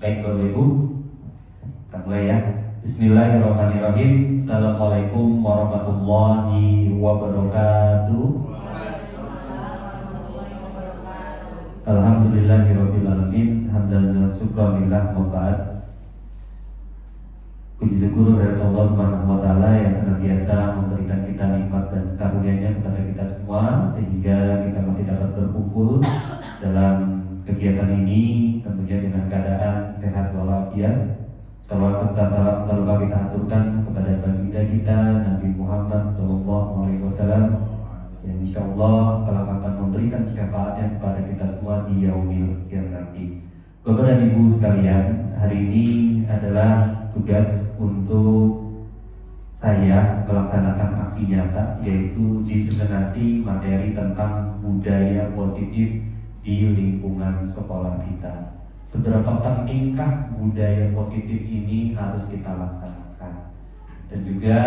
Baik Bapak Ibu, kita mulai ya. Bismillahirrahmanirrahim. Assalamualaikum warahmatullahi wabarakatuh. Alhamdulillahirabbil alamin. Hamdan wa syukranillah wa ba'd. Puji syukur kepada Allah Subhanahu wa taala yang senantiasa memberikan kita nikmat dan karunia-Nya kepada kita semua sehingga kita masih dapat berkumpul dalam kegiatan ini tentunya dengan keadaan sehat walafiat. Salawat serta salam tak lupa kita aturkan kepada baginda kita Nabi Muhammad SAW yang insyaallah kelak akan memberikan syafaatnya kepada kita semua di yaumil qiyamah nanti. Bapak dan Ibu sekalian, hari ini adalah tugas untuk saya melaksanakan aksi nyata, yaitu diseminasi materi tentang budaya positif di lingkungan sekolah kita. Seberapa pentingkah budaya positif ini harus kita laksanakan? Dan juga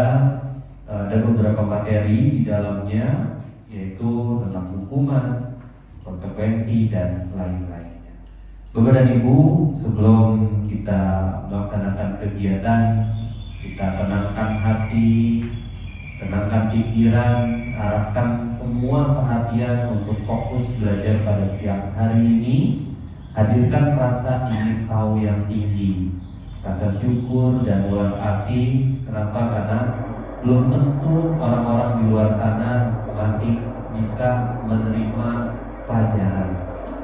ada beberapa materi di dalamnya, yaitu tentang hukuman, konsekuensi, dan lain-lainnya. Bapak dan Ibu, sebelum kita melaksanakan kegiatan, kita tenangkan hati, tenangkan pikiran, arahkan semua perhatian untuk fokus belajar pada siang hari ini. Hadirkan rasa ingin tahu yang tinggi, rasa syukur dan welas asih. Kenapa? Karena belum tentu orang-orang di luar sana masih bisa menerima pelajaran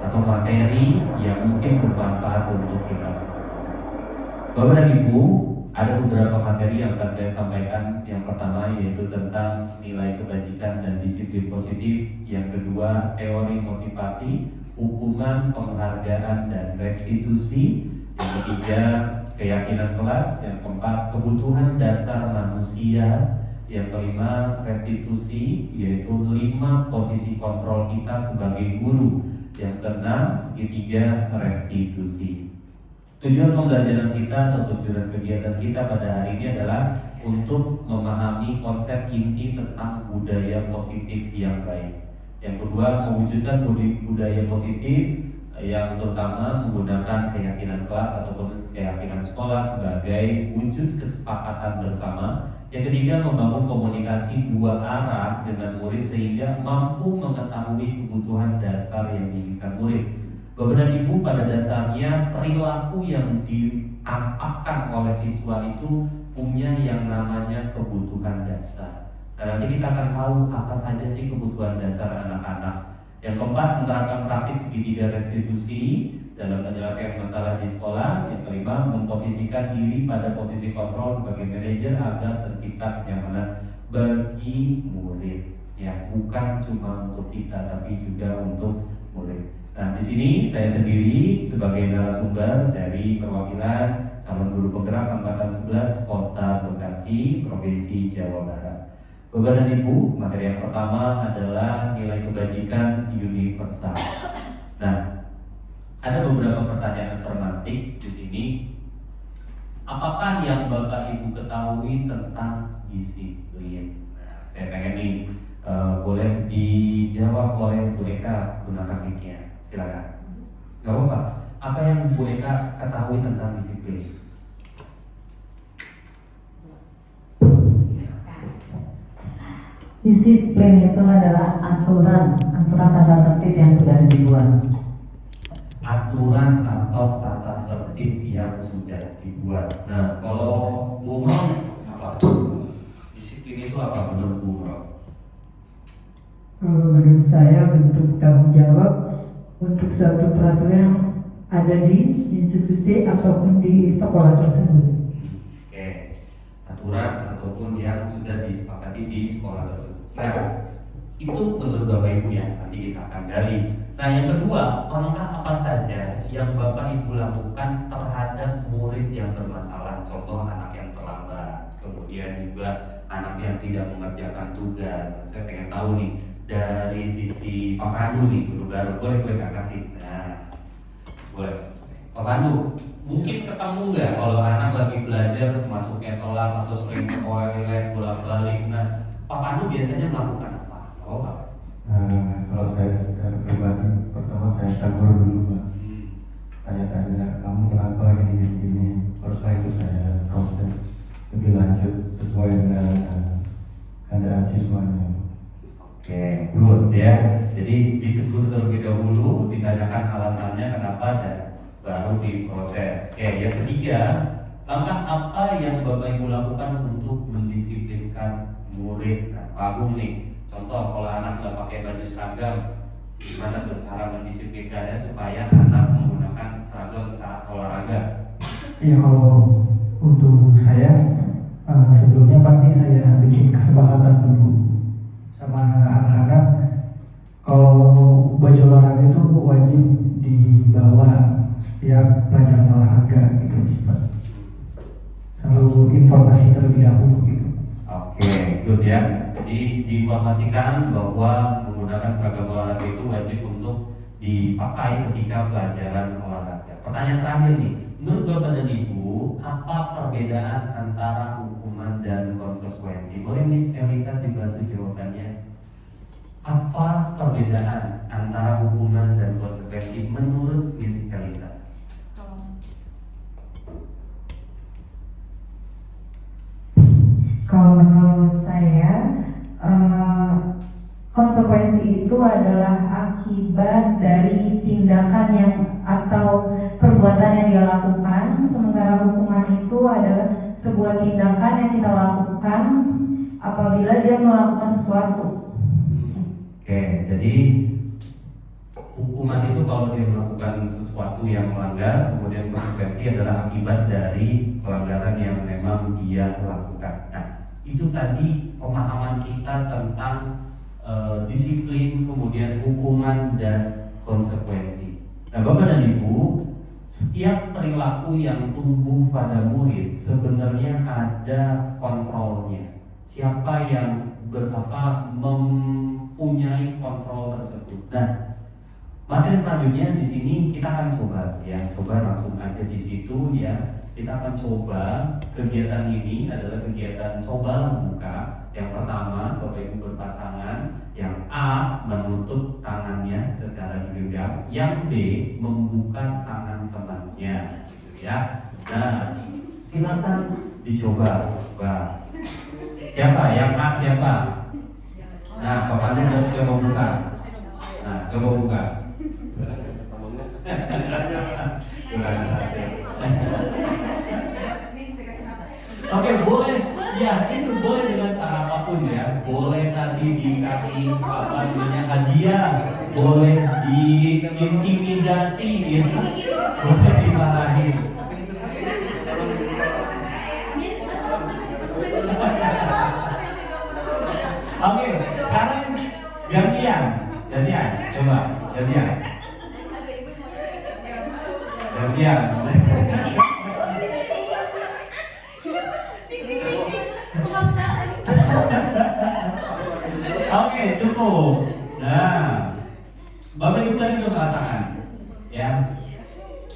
atau materi yang mungkin bermanfaat untuk kita semua. Bapak dan Ibu, ada beberapa materi yang akan saya sampaikan. Yang pertama yaitu tentang nilai kebajikan dan disiplin positif. Yang kedua, teori motivasi, hukuman, penghargaan, dan restitusi. Yang ketiga, keyakinan kelas. Yang keempat, kebutuhan dasar manusia. Yang kelima, restitusi, yaitu 5 posisi kontrol kita sebagai guru. Yang keenam, segitiga restitusi. Tujuan pembelajaran kita atau tujuan kegiatan kita pada hari ini adalah untuk memahami konsep inti tentang budaya positif yang baik. Yang kedua, mewujudkan budaya positif yang terutama menggunakan keyakinan kelas ataupun keyakinan sekolah sebagai wujud kesepakatan bersama. Yang ketiga, membangun komunikasi dua arah dengan murid sehingga mampu mengetahui kebutuhan dasar yang diinginkan murid. Bapak dan Ibu, pada dasarnya perilaku yang ditampakkan oleh siswa itu punya yang namanya kebutuhan dasar. Nah, nanti kita akan tahu apa saja sih kebutuhan dasar anak-anak. Yang keempat, menerapkan praktik segitiga restitusi dalam menyelesaikan masalah di sekolah. Yang kelima, memposisikan diri pada posisi kontrol sebagai manajer agar tercipta kenyamanan bagi murid. Ya, bukan cuma untuk kita tapi juga untuk murid. Nah, di sini saya sendiri sebagai narasumber dari perwakilan calon guru penggerak angkatan 11 Kota Bekasi, Provinsi Jawa Barat. Bapak dan Ibu, materi yang pertama adalah nilai kebajikan universal. Nah, ada beberapa pertanyaan termantik di sini. Apakah yang Bapak Ibu ketahui tentang disiplin? Nah, saya pengen nih boleh dijawab oleh Bu Eka, gunakan mic-nya. Silakan. Gak apa-apa. Apa yang Bu Eka ketahui tentang disiplin? Disiplin itu adalah aturan tata tertib yang sudah dibuat. Aturan atau tata tertib yang sudah dibuat. Nah, kalau Bu Rom, apa? Disiplin itu apa menurut Bu Rom? Menurut saya bentuk tanggung jawab untuk suatu peraturan yang ada di institusi ataupun di sekolah tersebut. Oke, aturan ataupun yang sudah disepakati di sekolah tersebut. Nah, itu menurut Bapak Ibu ya, nanti kita akan gali. Nah, yang kedua, langkah apa saja yang Bapak Ibu lakukan terhadap murid yang bermasalah? Contoh anak yang terlambat, kemudian juga anak yang tidak mengerjakan tugas. Saya pengen tahu nih dari sisi Pak Pandu nih, guru baru, boleh gue kasih. Nah, boleh. Pak Pandu, mungkin ketemu nggak kalau anak lagi belajar masuknya telat atau sering ke toilet bolak-balik? Nah, Pak Pandu biasanya melakukan apa? Oh, Pak. Kalau saya secara pribadi, pertama saya tegur dulu, Pak. tanya-tanya kamu kenapa gini, setelah itu saya proses lebih lanjut sesuai dengan keadaan siswanya. Oke, good ya. Jadi ditegur terlebih dahulu, ditanyakan alasannya kenapa dan baru diproses. Oke, yang ketiga, langkah apa yang Bapak Ibu lakukan untuk mendisiplinkan murid? Nah, Pak Agung nih, contoh kalau anak nggak pakai baju seragam, gimana tuh cara mendisiplinkannya supaya anak menggunakan seragam saat olahraga? Ya kalau untuk saya sebelumnya pasti saya bikin kesepakatan dulu sama anak-anak kalau baju olahraga itu wajib dibawa setiap pelajaran olahraga gitu Pak. Selalu informasi terlebih dahulu gitu. Oke, good ya. Jadi diinformasikan bahwa menggunakan seragam olahraga itu wajib untuk dipakai ketika pelajaran olahraga. Pertanyaan terakhir nih, menurut Bapak dan Ibu, apa perbedaan antara hukuman dan konsekuensi? Boleh Miss Elisa dibantu jawabannya? Apa perbedaan antara hukuman dan konsekuensi menurut Miss Elisa? Kalau menurut saya, konsekuensi itu adalah akibat dari tindakan yang atau perbuatan yang dia lakukan, sementara hukuman itu adalah sebuah tindakan yang kita lakukan apabila dia melakukan sesuatu. Oke, jadi hukuman itu kalau dia melakukan sesuatu yang melanggar, kemudian konsekuensi adalah akibat dari pelanggaran yang memang dia lakukan. Nah, itu tadi pemahaman kita tentang disiplin, kemudian hukuman dan konsekuensi. Nah, Bapak dan Ibu, setiap perilaku yang tumbuh pada murid sebenarnya ada kontrolnya. Siapa yang mempunyai kontrol tersebut. Nah, materi selanjutnya di sini kita akan coba langsung aja di situ ya. Kita akan coba kegiatan ini adalah kegiatan cobalah buka. Yang pertama, Bapak Ibu berpasangan. Yang A menutup tangannya secara digenggam, yang B membuka tangan temannya, gitu ya. Nah, silakan dicoba. Siapa? Yang A siapa? Nah, Bapak udah coba buka. Nah, coba buka. Oke, boleh. Ya, itu boleh dengan cara apapun ya. Boleh tadi dikasih hadiah, boleh diintimidasi, ya. Boleh dimarahin. Oke, sekarang gantian. Coba gantian. Oke, cukup. Nah, Bapak Ibu tadi sudah merasakan, ya,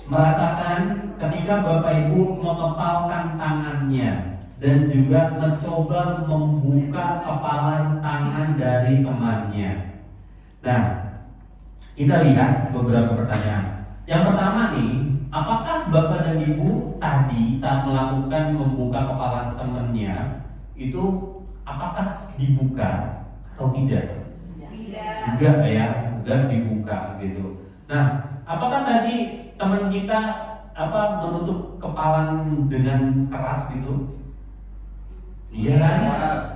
merasakan ketika Bapak Ibu mengepalkan tangannya dan juga mencoba membuka kepalan tangan dari temannya. Nah, kita lihat beberapa pertanyaan. Yang pertama nih, apakah Bapak dan Ibu tadi saat melakukan membuka kepala temannya itu apakah dibuka atau tidak? Enggak ya, enggak dibuka gitu. Nah, apakah tadi teman kita menutup kepala dengan keras gitu? Iya kan?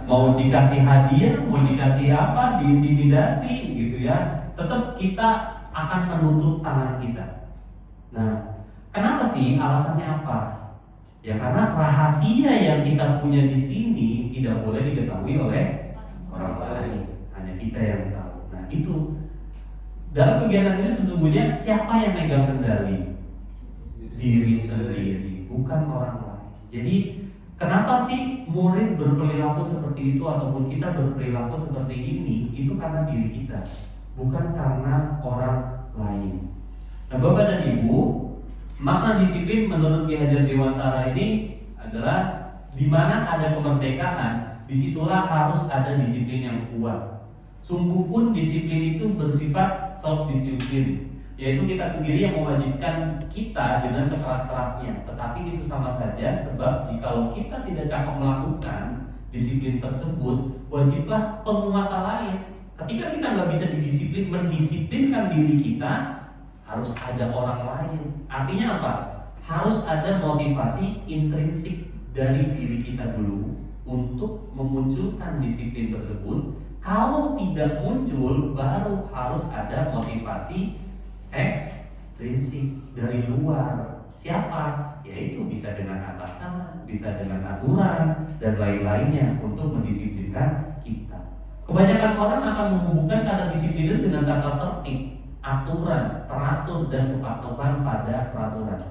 Mau dikasih hadiah, mau dikasih apa, diintimidasi gitu ya. Tetap kita akan menutup tangan kita. Nah, kenapa sih? Alasannya apa? Ya karena rahasia yang kita punya di sini tidak boleh diketahui oleh orang lain, hanya kita yang tahu. Nah, itu dalam kegiatan ini sesungguhnya siapa yang megang kendali? Diri sendiri, bukan orang lain. Jadi kenapa sih murid berperilaku seperti itu ataupun kita berperilaku seperti ini? Itu karena diri kita, bukan karena orang lain. Nah, Bapak dan Ibu, makna disiplin menurut Ki Hajar Dewantara ini adalah di mana ada kemerdekaan, disitulah harus ada disiplin yang kuat. Sungguh pun disiplin itu bersifat self disiplin, yaitu kita sendiri yang mewajibkan kita dengan sekeras-kerasnya. Tetapi itu sama saja, sebab jikalau kita tidak cakap melakukan disiplin tersebut, wajiblah penguasa lain. Ketika kita nggak bisa mendisiplinkan diri kita, harus ada orang lain. Artinya apa? Harus ada motivasi intrinsik dari diri kita dulu untuk memunculkan disiplin tersebut. Kalau tidak muncul, baru harus ada motivasi ekstrinsik dari luar. Siapa? Yaitu bisa dengan atasan, bisa dengan aturan, dan lain-lainnya untuk mendisiplinkan kita. Kebanyakan orang akan menghubungkan kata disiplin dengan kata tertib, aturan, teratur, dan kepatuhan pada peraturan.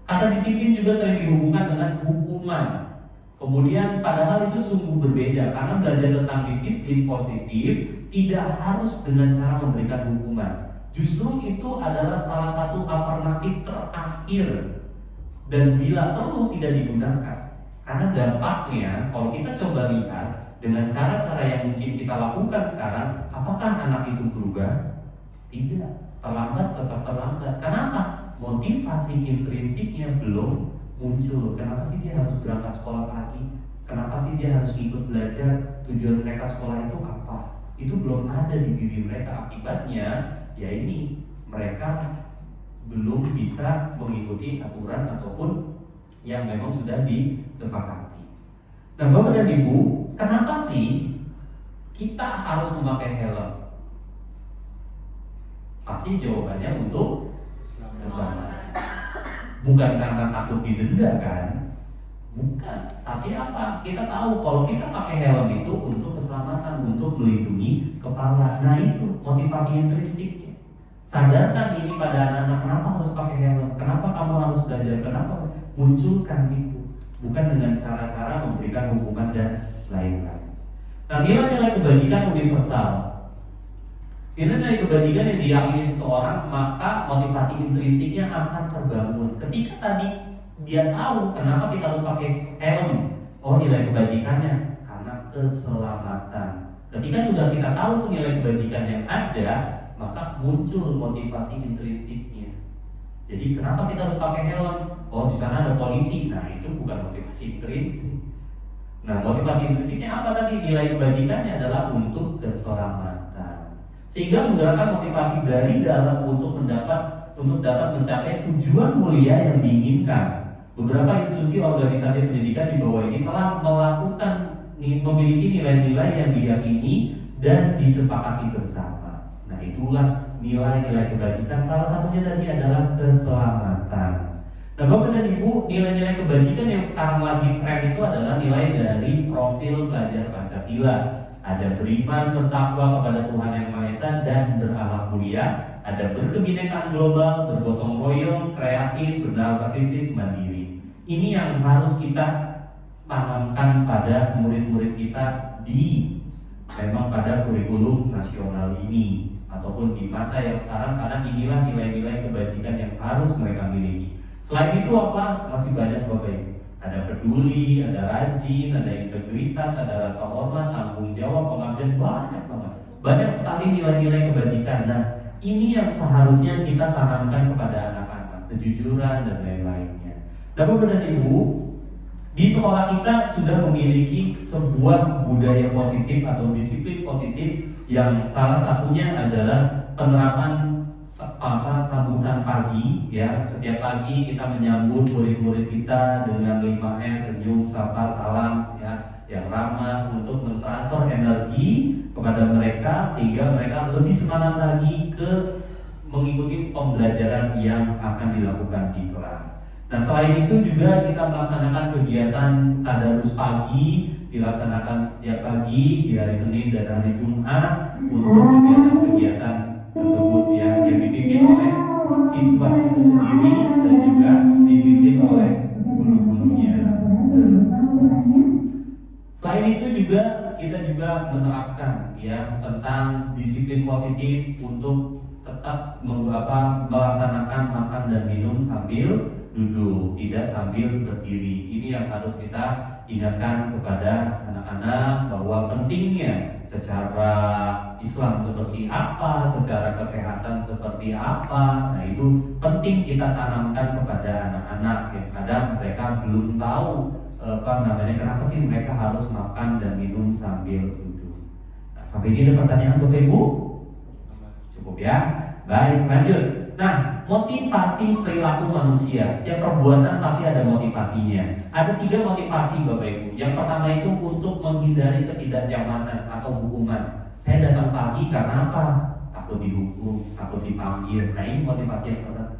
Kata disiplin juga sering dihubungkan dengan hukuman. Kemudian padahal itu sungguh berbeda, karena belajar tentang disiplin positif tidak harus dengan cara memberikan hukuman. Justru itu adalah salah satu alternatif terakhir, dan bila perlu tidak digunakan. Karena dampaknya kalau kita coba lihat dengan cara-cara yang mungkin kita lakukan sekarang, apakah anak itu berubah? Tidak. Terlambat tetap terlambat. Kenapa? Motivasi intrinsiknya belum muncul. Kenapa sih dia harus berangkat sekolah pagi? Kenapa sih dia harus ikut belajar? Tujuan mereka sekolah itu apa? Itu belum ada di diri mereka. Akibatnya ya ini, mereka belum bisa mengikuti aturan ataupun yang memang sudah disepakati. Nah, Bapak dan Ibu, kenapa sih kita harus memakai helm? Pasti jawabannya untuk keselamatan. Bukan karena takut didenda kan? Bukan. Tapi apa? Kita tahu kalau kita pakai helm itu untuk keselamatan, untuk melindungi kepala. Nah itu motivasi intrinsiknya. Sadarkan ini pada anak-anak, kenapa harus pakai helm? Kenapa kamu harus belajar? Kenapa? Munculkan itu. Bukan dengan cara-cara memberikan hukuman dan lain-lain. Nah, nilai-nilai kebajikan universal. Nilai-nilai kebajikan yang diyakini seseorang, maka motivasi intrinsiknya akan terbangun. Ketika tadi dia tahu kenapa kita harus pakai helm, oh nilai kebajikannya karena keselamatan. Ketika sudah kita tahu tuh nilai kebajikan yang ada, maka muncul motivasi intrinsiknya. Jadi kenapa kita harus pakai helm? Oh di sana ada polisi. Nah itu bukan motivasi intrinsik. Nah motivasi intrinsiknya apa tadi? Nilai kebajikannya adalah untuk keselamatan. Sehingga menggerakkan motivasi dari dalam untuk dapat mencapai tujuan mulia yang diinginkan. Beberapa institusi organisasi pendidikan di bawah ini telah memiliki nilai-nilai yang diyakini dan disepakati bersama. Nah itulah nilai-nilai kebajikan. Salah satunya tadi adalah keselamatan. Nah Bapak dan Ibu, nilai-nilai kebajikan yang sekarang lagi tren itu adalah nilai dari profil pelajar Pancasila. Ada beriman, bertakwa kepada Tuhan Yang Maha Esa dan berakhlak mulia. Ada berkebinekaan global, bergotong royong, kreatif, bernama kritis, mandiri. Ini yang harus kita tanamkan pada murid-murid kita memang pada kurikulum nasional ini ataupun di masa yang sekarang, karena inilah nilai-nilai kebajikan yang harus mereka miliki. Selain itu apa? Masih banyak Bapak Ibu. Ada peduli, ada rajin, ada integritas, ada rasa hormat, tanggung jawab, pengabdian, banyak banget. Banyak sekali nilai-nilai kebajikan. Nah, ini yang seharusnya kita tanamkan kepada anak-anak, kejujuran dan lain-lainnya. Nah, Bapak dan Ibu, di sekolah kita sudah memiliki sebuah budaya positif atau disiplin positif yang salah satunya adalah penerapan sambutan pagi, ya. Setiap pagi kita menyambut murid-murid kita dengan 5S, senyum, sapa, salam, ya, yang ramah untuk mentransfer energi kepada mereka sehingga mereka lebih semangat lagi ke mengikuti pembelajaran yang akan dilakukan di kelas. Nah, selain itu juga kita melaksanakan kegiatan tadarus pagi, dilaksanakan setiap pagi di hari Senin dan hari Jumat untuk kegiatan-kegiatan tersebut, ya, yang dipimpin oleh siswa itu sendiri dan juga dipimpin oleh guru-gurunya. Selain itu juga kita juga menerapkan, ya, tentang disiplin positif untuk tetap melaksanakan makan dan minum sambil duduk, tidak sambil berdiri. Ini yang harus kita ingatkan kepada anak-anak bahwa pentingnya secara Islam seperti apa, secara kesehatan seperti apa. Nah, itu penting kita tanamkan kepada anak-anak yang kadang mereka belum tahu kenapa sih mereka harus makan dan minum sambil duduk. Nah, sampai ini ada pertanyaan Bapak Ibu? Cukup ya. Baik, lanjut. Nah, motivasi perilaku manusia. Setiap perbuatan pasti ada motivasinya. Ada 3 motivasi Bapak Ibu. Yang pertama itu untuk menghindari ketidaknyamanan atau hukuman. Saya datang pagi karena apa? Takut dihukum, takut dipanggil. Nah, ini motivasi yang pertama.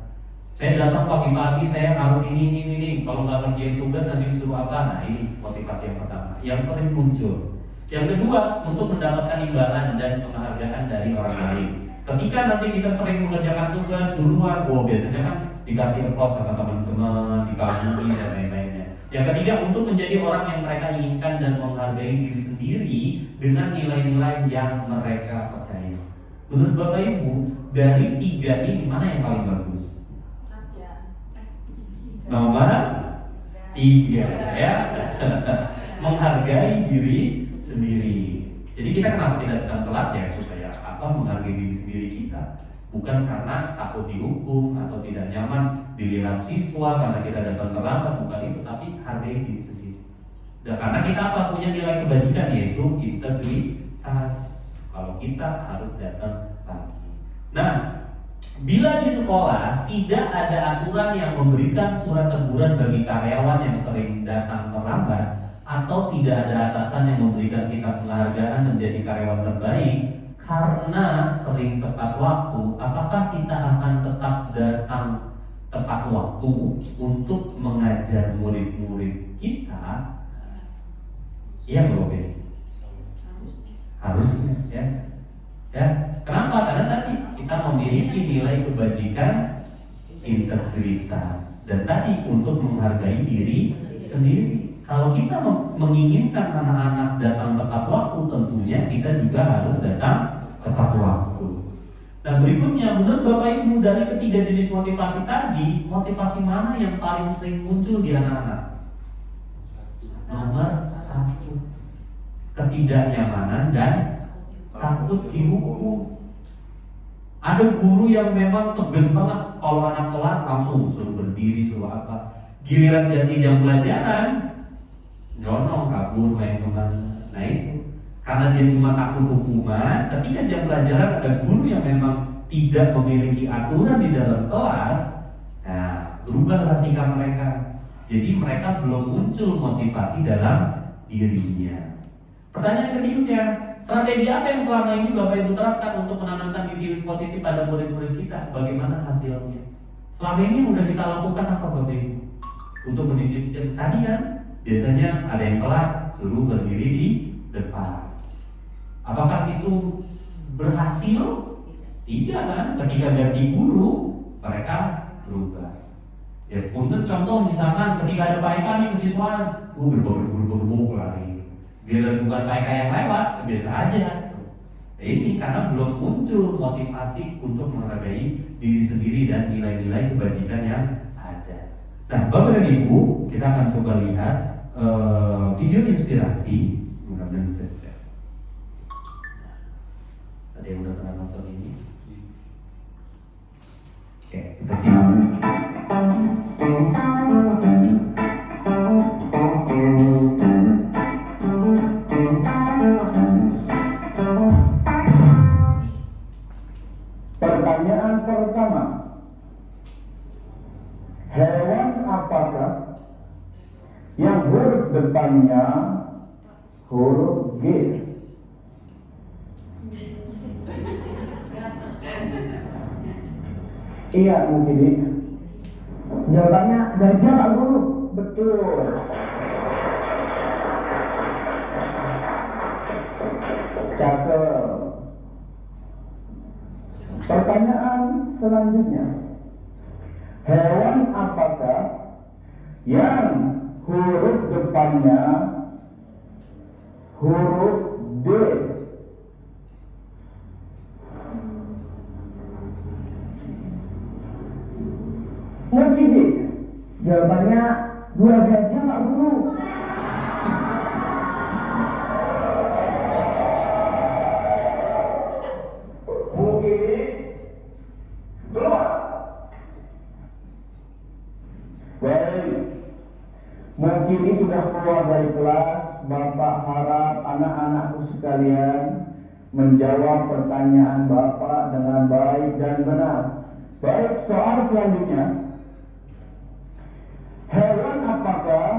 Saya datang pagi-pagi, saya harus ini. Kalau nggak ngerjain tugas nanti disuruh apa? Nah, ini motivasi yang pertama. Yang sering muncul. Yang kedua, untuk mendapatkan imbalan dan penghargaan dari orang lain. Ketika nanti kita sering mengerjakan tugas duluan, biasanya kan dikasih applause sama teman-teman, dikagumi dan lain-lainnya. Yang ketiga, untuk menjadi orang yang mereka inginkan dan menghargai diri sendiri dengan nilai-nilai yang mereka percaya. Menurut Bapak Ibu, dari 3 ini mana yang paling bagus? Nomor 3 ya. Menghargai diri sendiri. Jadi kita kenapa tidak datang telat ya? Supaya menghargai diri sendiri kita, bukan karena takut dihukum atau tidak nyaman dilihat siswa karena kita datang terlambat, bukan itu, tapi hargai diri sendiri. Dan karena kita punya nilai kebajikan, yaitu integritas. Kalau kita harus datang pagi. Nah, bila di sekolah tidak ada aturan yang memberikan surat teguran bagi karyawan yang sering datang terlambat, atau tidak ada atasan yang memberikan kita penghargaan menjadi karyawan terbaik karena sering tepat waktu, apakah kita akan tetap datang tepat waktu untuk mengajar murid-murid kita? Iya belum ya? Harusnya ya. Kenapa? Karena tadi kita memiliki nilai kebajikan, integritas, dan tadi untuk menghargai diri sendiri. Kalau kita menginginkan anak-anak datang tepat waktu, tentunya kita juga harus datang tepat waktu. Nah, berikutnya, menurut Bapak Ibu, dari ketiga jenis motivasi tadi, motivasi mana yang paling sering muncul di anak-anak? Nomor 1, ketidaknyamanan dan takut dihukum. Ada guru yang memang tegas banget, kalau anak telat langsung suruh berdiri, suruh apa. Giliran ganti jam pelajaran, nyonong, kabur, main kemana. Nah itu, karena dia cuma takut hukuman. Ketika jam pelajaran ada guru yang memang tidak memiliki aturan di dalam kelas, nah berubahlah sikap mereka. Jadi mereka belum muncul motivasi dalam dirinya. Pertanyaan ketiga, strategi apa yang selama ini Bapak Ibu terapkan untuk menanamkan disiplin positif pada murid-murid kita? Bagaimana hasilnya? Selama ini udah kita lakukan apa Bapak Ibu untuk mendisiplin? Tadi kan biasanya ada yang telat, suruh berdiri di depan. Apakah itu berhasil? Tidak kan? Ketika ganti guru, mereka berubah. Ya punten contoh misalkan ketika ada Pak Eka nih kesiswaan, berburu lari. Biar bukan Pak Eka yang lewat, biasa aja. Ini karena belum muncul motivasi untuk menghargai diri sendiri dan nilai-nilai kebajikan yang ada. Nah, Bapak dan Ibu, kita akan coba lihat video inspirasi. Mudah-mudahan bisa share. Ada yang udah pernah nonton ini? Oke, kita simak. Pertanyaan pertama, hewan apakah yang huruf depannya huruf G? Iya mungkin ini. Jawabannya gajah Pak Guru. Betul. Cakep. Pertanyaan selanjutnya, hewan apakah yang huruf depannya huruf D? Mungkin jawabannya dua gajah Pak Guru. Kini sudah keluar dari kelas, Bapak harap anak-anakku sekalian menjawab pertanyaan Bapak dengan baik dan benar. Baik, soal selanjutnya. Hewan apakah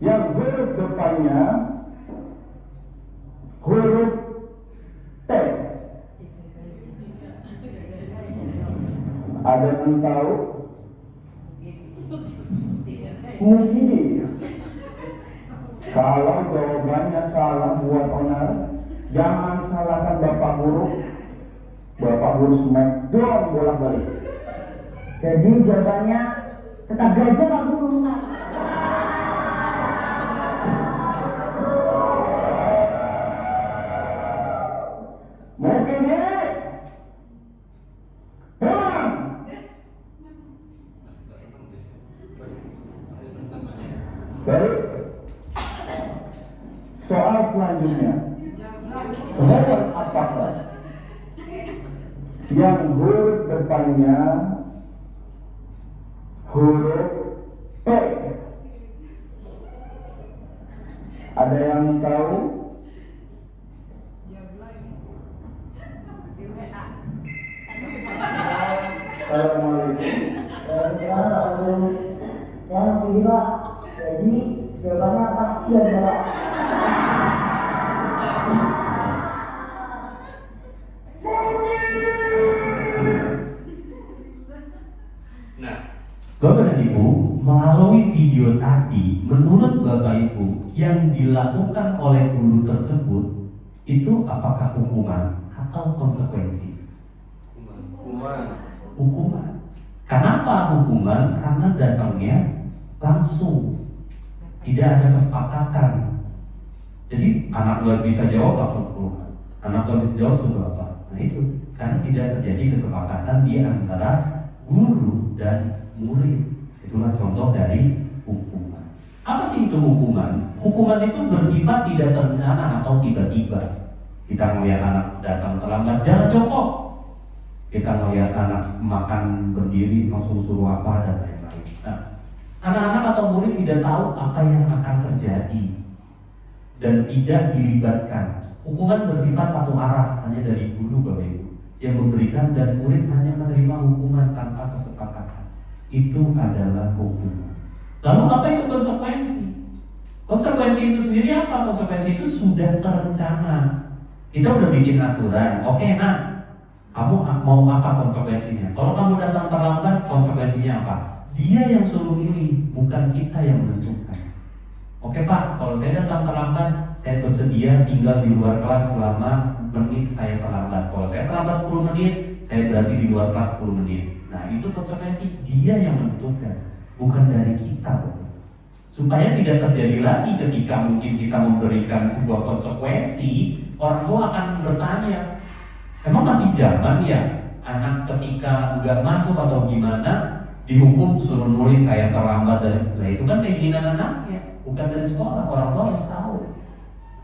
yang huruf depannya huruf T? Ada yang tahu? Mungkin. Kalau jawabannya salah buat onar, jangan salahkan Bapak Guru. Bapak Guru smackdown bolak-balik. Jadi jawabannya tetap gajah Pak Guru. Mungkin ini. Pulang. Baik. Soal selanjutnya. Hewan apakah yang huruf depannya huruf P? Ada yang tahu? Assalamualaikum. Ya masih Pak. Jadi jawabannya pasti gajah Pak. Nah, Bapak dan Ibu, melalui video tadi, menurut Bapak Ibu, yang dilakukan oleh guru tersebut itu apakah hukuman atau konsekuensi? Hukuman. Kenapa hukuman? Karena datangnya langsung, tidak ada kesepakatan. Jadi anak luar bisa jawab langsung hukuman, anak luar bisa jawab sudah apa? Nah itu karena tidak terjadi kesepakatan di antara guru dan murid. Itulah contoh dari hukuman. Apa sih itu hukuman? Hukuman itu bersifat tidak terencana atau tiba-tiba. Kita melihat anak datang terlambat, jangan jongkok. Kita melihat anak makan berdiri, langsung suruh apa dan lain-lain. Nah, anak-anak atau murid tidak tahu apa yang akan terjadi dan tidak dilibatkan. Hukuman bersifat satu arah, hanya dari guru Bapak Ibu yang memberikan, dan murid hanya menerima hukuman tanpa kesepakatan. Itu adalah hukuman. Lalu apa itu konsekuensi? Konsekuensi itu sendiri apa? Konsekuensi itu sudah terencana. Kita udah bikin aturan. Oke, nah, kamu mau apa konsekuensinya? Kalau kamu datang terlambat, konsekuensinya apa? Dia yang suruh milih, bukan kita yang menentukan. Oke Pak, kalau saya datang terlambat, saya bersedia tinggal di luar kelas selama menit saya terlambat. Kalau saya terlambat 10 menit, saya berarti di luar kelas 10 menit. Nah itu konsekuensi, dia yang menentukan, bukan dari kita. Supaya tidak terjadi lagi ketika mungkin kita memberikan sebuah konsekuensi, orang tua akan bertanya, emang masih zaman ya anak ketika nggak masuk atau gimana dihukum suruh nulis saya terlambat, dan nah itu kan keinginan anaknya, bukan dari sekolah. Orang tua harus tahu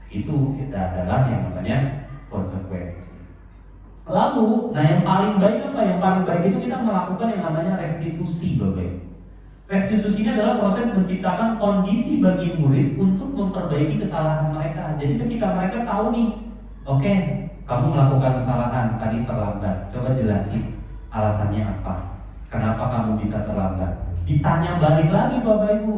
itu adalah yang namanya konsekuensi. Lalu, nah yang paling baik apa? Yang paling baik itu kita melakukan yang namanya restitusi, Bapak. Restitusi ini adalah proses menciptakan kondisi bagi murid untuk memperbaiki kesalahan mereka. Jadi ketika mereka tahu nih, oke, kamu melakukan kesalahan, tadi terlambat. Coba jelasin alasannya apa? Kenapa kamu bisa terlambat? Ditanya balik lagi Bapak Ibu,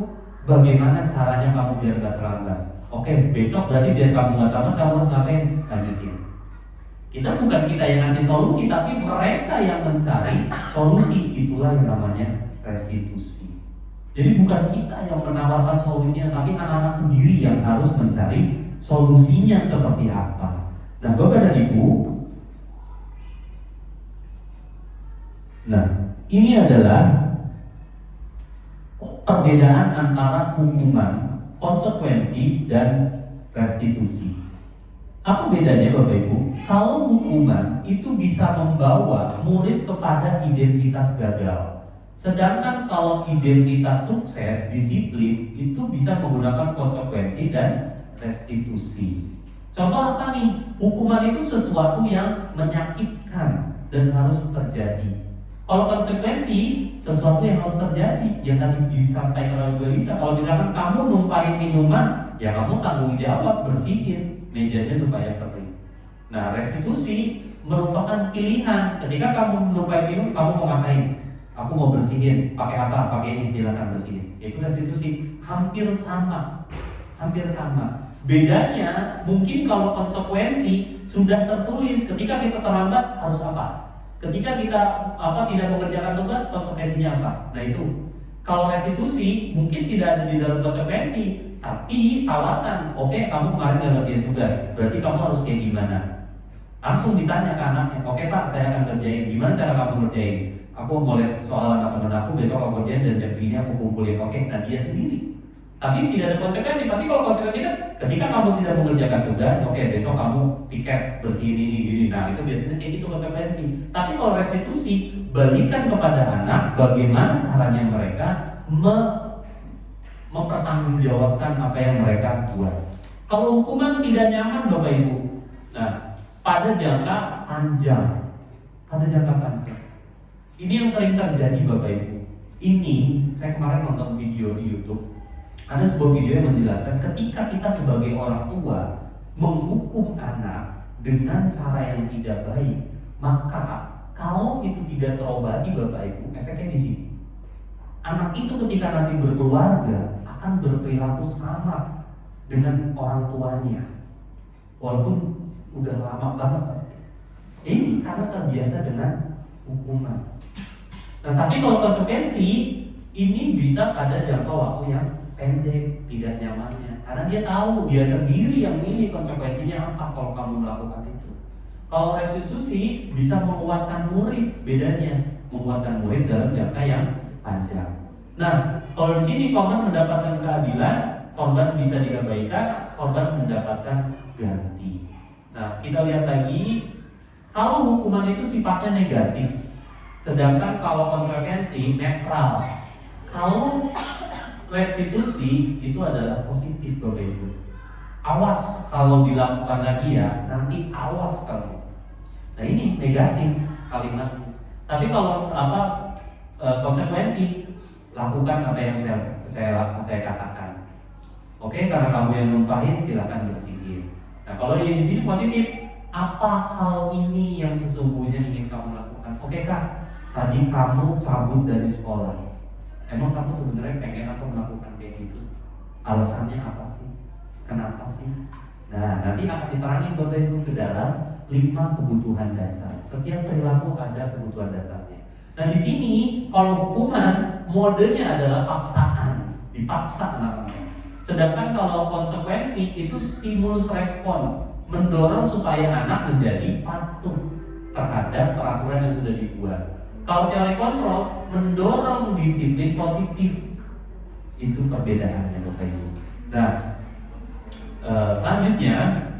bagaimana caranya kamu biar gak terlambat? Oke, besok berarti biar kamu gak terlambat, kamu harus ngapain? Lanjutin. Bukan kita yang ngasih solusi, tapi mereka yang mencari solusi. Itulah yang namanya restitusi. Jadi bukan kita yang menawarkan solusinya, tapi anak-anak sendiri yang harus mencari solusinya seperti apa. Nah, Bapak dan Ibu, nah ini adalah perbedaan antara hukuman, konsekuensi, dan restitusi. Apa bedanya Bapak Ibu? Kalau hukuman itu bisa membawa murid kepada identitas gagal. Sedangkan kalau identitas sukses, disiplin, itu bisa menggunakan konsekuensi dan restitusi. Contoh apa nih? Hukuman itu sesuatu yang menyakitkan dan harus terjadi. Kalau konsekuensi, sesuatu yang harus terjadi, yang tadi disampaikan oleh Bu Elisa. Kalau misalkan kamu numpahin minuman, ya kamu tanggung jawab bersihin mejanya supaya kering. Nah, restitusi merupakan pilihan. Ketika kamu numpahin minum, kamu mau ngapain? Aku mau bersihin, pakai apa? Pakai ini, silakan bersihin. Itu restitusi. Hampir sama. Bedanya mungkin kalau konsekuensi sudah tertulis ketika kita terlambat harus apa? Ketika kita tidak mengerjakan tugas, konsekuensinya apa? Nah itu. Kalau restitusi mungkin tidak ada di dalam konsekuensi, tapi tawarkan, oke, kamu kemarin gak ngerjain tugas, berarti kamu harus kayak gimana? Langsung ditanya ke anaknya, oke Pak, saya akan ngerjain. Gimana cara kamu ngerjain? Aku mau lihat soal anak teman aku, besok aku ngerjain dan jam segini aku kumpulin. Oke, nah dia sendiri. Tapi tidak ada konsekuensi. Pasti kalau konsekuensi kan ketika kamu tidak mengerjakan tugas, oke, besok kamu piket bersihin ini. Nah itu biasanya kayak gitu konsekuensi. Tapi kalau restitusi, balikan kepada anak bagaimana caranya mereka mempertanggungjawabkan apa yang mereka buat. Kalau hukuman tidak nyaman Bapak Ibu, nah pada jangka panjang, ini yang sering terjadi Bapak Ibu. Ini saya kemarin nonton video di YouTube. Ada sebuah video yang menjelaskan ketika kita sebagai orang tua menghukum anak dengan cara yang tidak baik, maka kalau itu tidak terobati Bapak Ibu, efeknya di sini. Anak itu ketika nanti berkeluarga akan berperilaku sama dengan orang tuanya, walaupun udah lama banget pasti. Ini karena terbiasa dengan hukuman. Nah, tapi kalau konsekuensi ini bisa pada jangka waktu yang pendek, tidak nyamannya, karena dia tahu dia sendiri yang milih konsekuensinya apa kalau kamu melakukan itu. Kalau restitusi bisa menguatkan murid, bedanya menguatkan murid dalam jangka yang panjang. Nah, kalau di sini korban mendapatkan keadilan, korban bisa diabaikan, korban mendapatkan ganti. Nah, kita lihat lagi, kalau hukuman itu sifatnya negatif, sedangkan kalau konsekuensi netral. Kalau restitusi itu adalah positif Bapak Ibu. Awas kalau dilakukan lagi ya, nanti awas kamu. Nah ini negatif kalimatnya. Tapi kalau konsekuensi, lakukan apa yang saya katakan. Oke, karena kamu yang numpahin, silakan bersihin. Nah kalau yang di sini positif, apa hal ini yang sesungguhnya ingin kamu lakukan? Oke Kak, tadi kamu cabut dari sekolah. Emang kamu sebenarnya pengen apa melakukan kayak gitu? Alasannya apa sih? Kenapa sih? Nah, nanti akan diterangin Bapak Ibu ke dalam 5 kebutuhan dasar. Setiap perilaku ada kebutuhan dasarnya. Nah, di sini kalau hukuman modenya adalah paksaan, dipaksa namanya. Sedangkan kalau konsekuensi itu stimulus respon, mendorong supaya anak menjadi patuh terhadap peraturan yang sudah dibuat. Kalau teori kontrol mendorong disiplin positif. Itu perbedaannya Bapak Ibu. Nah, selanjutnya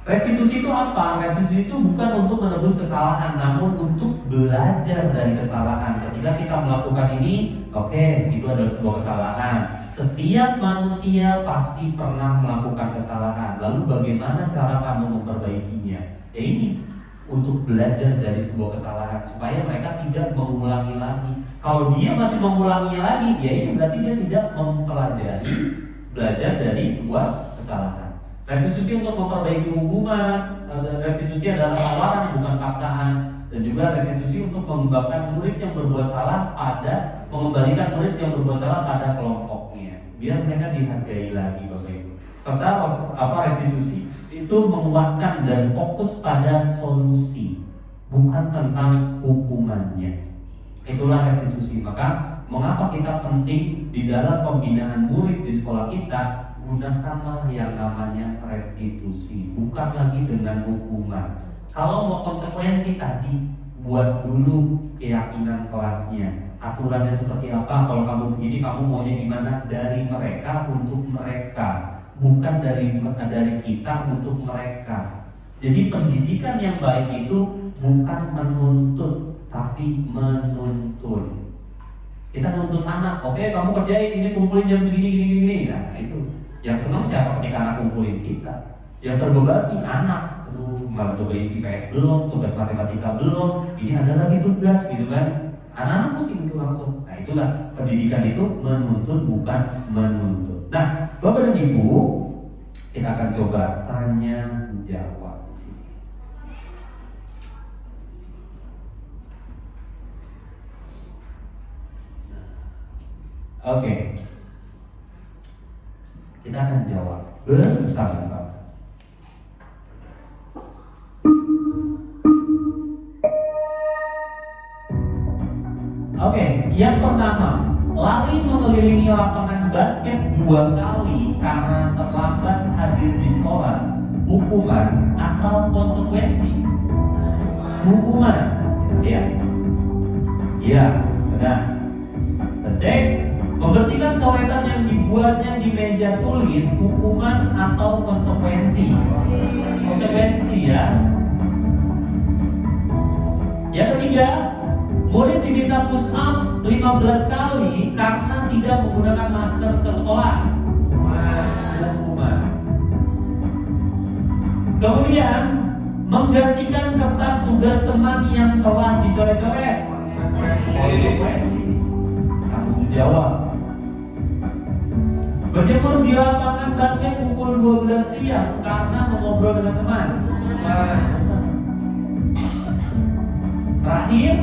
restitusi itu apa? Restitusi itu bukan untuk menebus kesalahan, namun untuk belajar dari kesalahan. Ketika kita melakukan ini, oke, itu adalah sebuah kesalahan. Setiap manusia pasti pernah melakukan kesalahan. Lalu bagaimana cara kamu memperbaikinya? Ya ini, untuk belajar dari sebuah kesalahan supaya mereka tidak mengulangi lagi. Kalau dia masih mengulanginya lagi, ya ini berarti dia tidak mempelajari, belajar dari sebuah kesalahan. Restitusi untuk memperbaiki hukuman, restitusi adalah tawaran bukan paksaan, dan juga restitusi untuk mengembalikan murid yang berbuat salah mengembalikan murid yang berbuat salah pada kelompoknya, biar mereka dihargai lagi Bapak Ibu. Serta restitusi itu menguatkan dan fokus pada solusi, bukan tentang hukumannya. Itulah restitusi. Maka mengapa kita penting di dalam pembinaan murid di sekolah kita, gunakanlah yang namanya restitusi, bukan lagi dengan hukuman. Kalau mau konsekuensi tadi, buat dulu keyakinan kelasnya, aturannya seperti apa. Kalau kamu begini, kamu maunya gimana? Dari mereka untuk mereka, bukan dari kita untuk mereka. Jadi pendidikan yang baik itu bukan menuntut, tapi menuntun. Kita nuntut anak, oke kamu kerjain ini, kumpulin jam segini, gini. Nah itu yang senang siapa ketika anak kumpulin kita? Yang terbebani anak. aduh malah coba IPS belum, tugas matematika belum, ini ada lagi tugas gitu kan. Anak-anak pusing itu langsung. Nah itulah pendidikan itu menuntut bukan menuntut. Nah Bapak dan Ibu, kita akan coba tanya jawab di sini. Oke, kita akan jawab bersama-sama. Oke, yang pertama, lari mengelilingi lapangan basket 2 kali karena terlambat hadir di sekolah, hukuman atau konsekuensi? Hukuman, ya? Iya, benar. Kita cek. Membersihkan coretan yang dibuatnya di meja tulis, hukuman atau konsekuensi? Konsekuensi ya. Yang ketiga, murid diminta push up 15 kali karena tidak menggunakan masker ke sekolah. Hukuman. Kemudian, menggantikan kertas tugas teman yang telah dicoret-coret. Konsekuensi. Tanggung jawab. Berjemur di lapangan basket pukul 12 siang karena mengobrol dengan teman. Terakhir,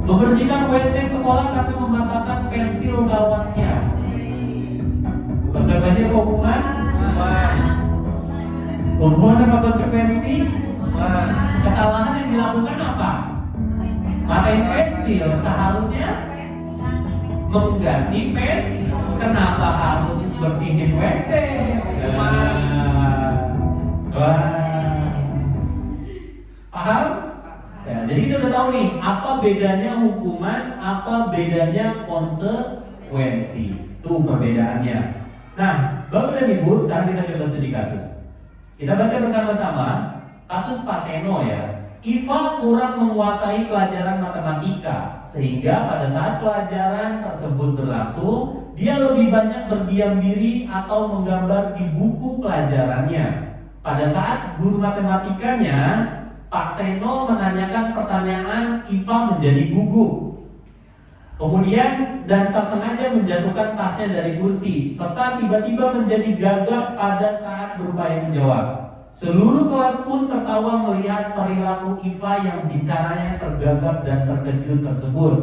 membersihkan WC sekolah karena mematahkan pensil kawannya. Konsekuensi apa hukuman? Hukuman apa konsekuensi? Kesalahan yang dilakukan apa? Matahin pensil, seharusnya mengganti pen. Kenapa harus bersihin WC? Paham? Ya, jadi kita udah tahu nih apa bedanya hukuman, apa bedanya konsekuensi. Itu perbedaannya. Nah, Bapak dan Ibu, sekarang kita coba studi kasus. Kita baca bersama-sama kasus Pak Seno ya. Iva kurang menguasai pelajaran matematika sehingga pada saat pelajaran tersebut berlangsung, dia lebih banyak berdiam diri atau menggambar di buku pelajarannya. Pada saat guru matematikanya, Pak Seno menanyakan pertanyaan, Iva menjadi gugup. Kemudian dan tak sengaja menjatuhkan tasnya dari kursi, serta tiba-tiba menjadi gagap pada saat berupaya menjawab. Seluruh kelas pun tertawa melihat perilaku Iva yang bicaranya tergagap dan terkejut tersebut.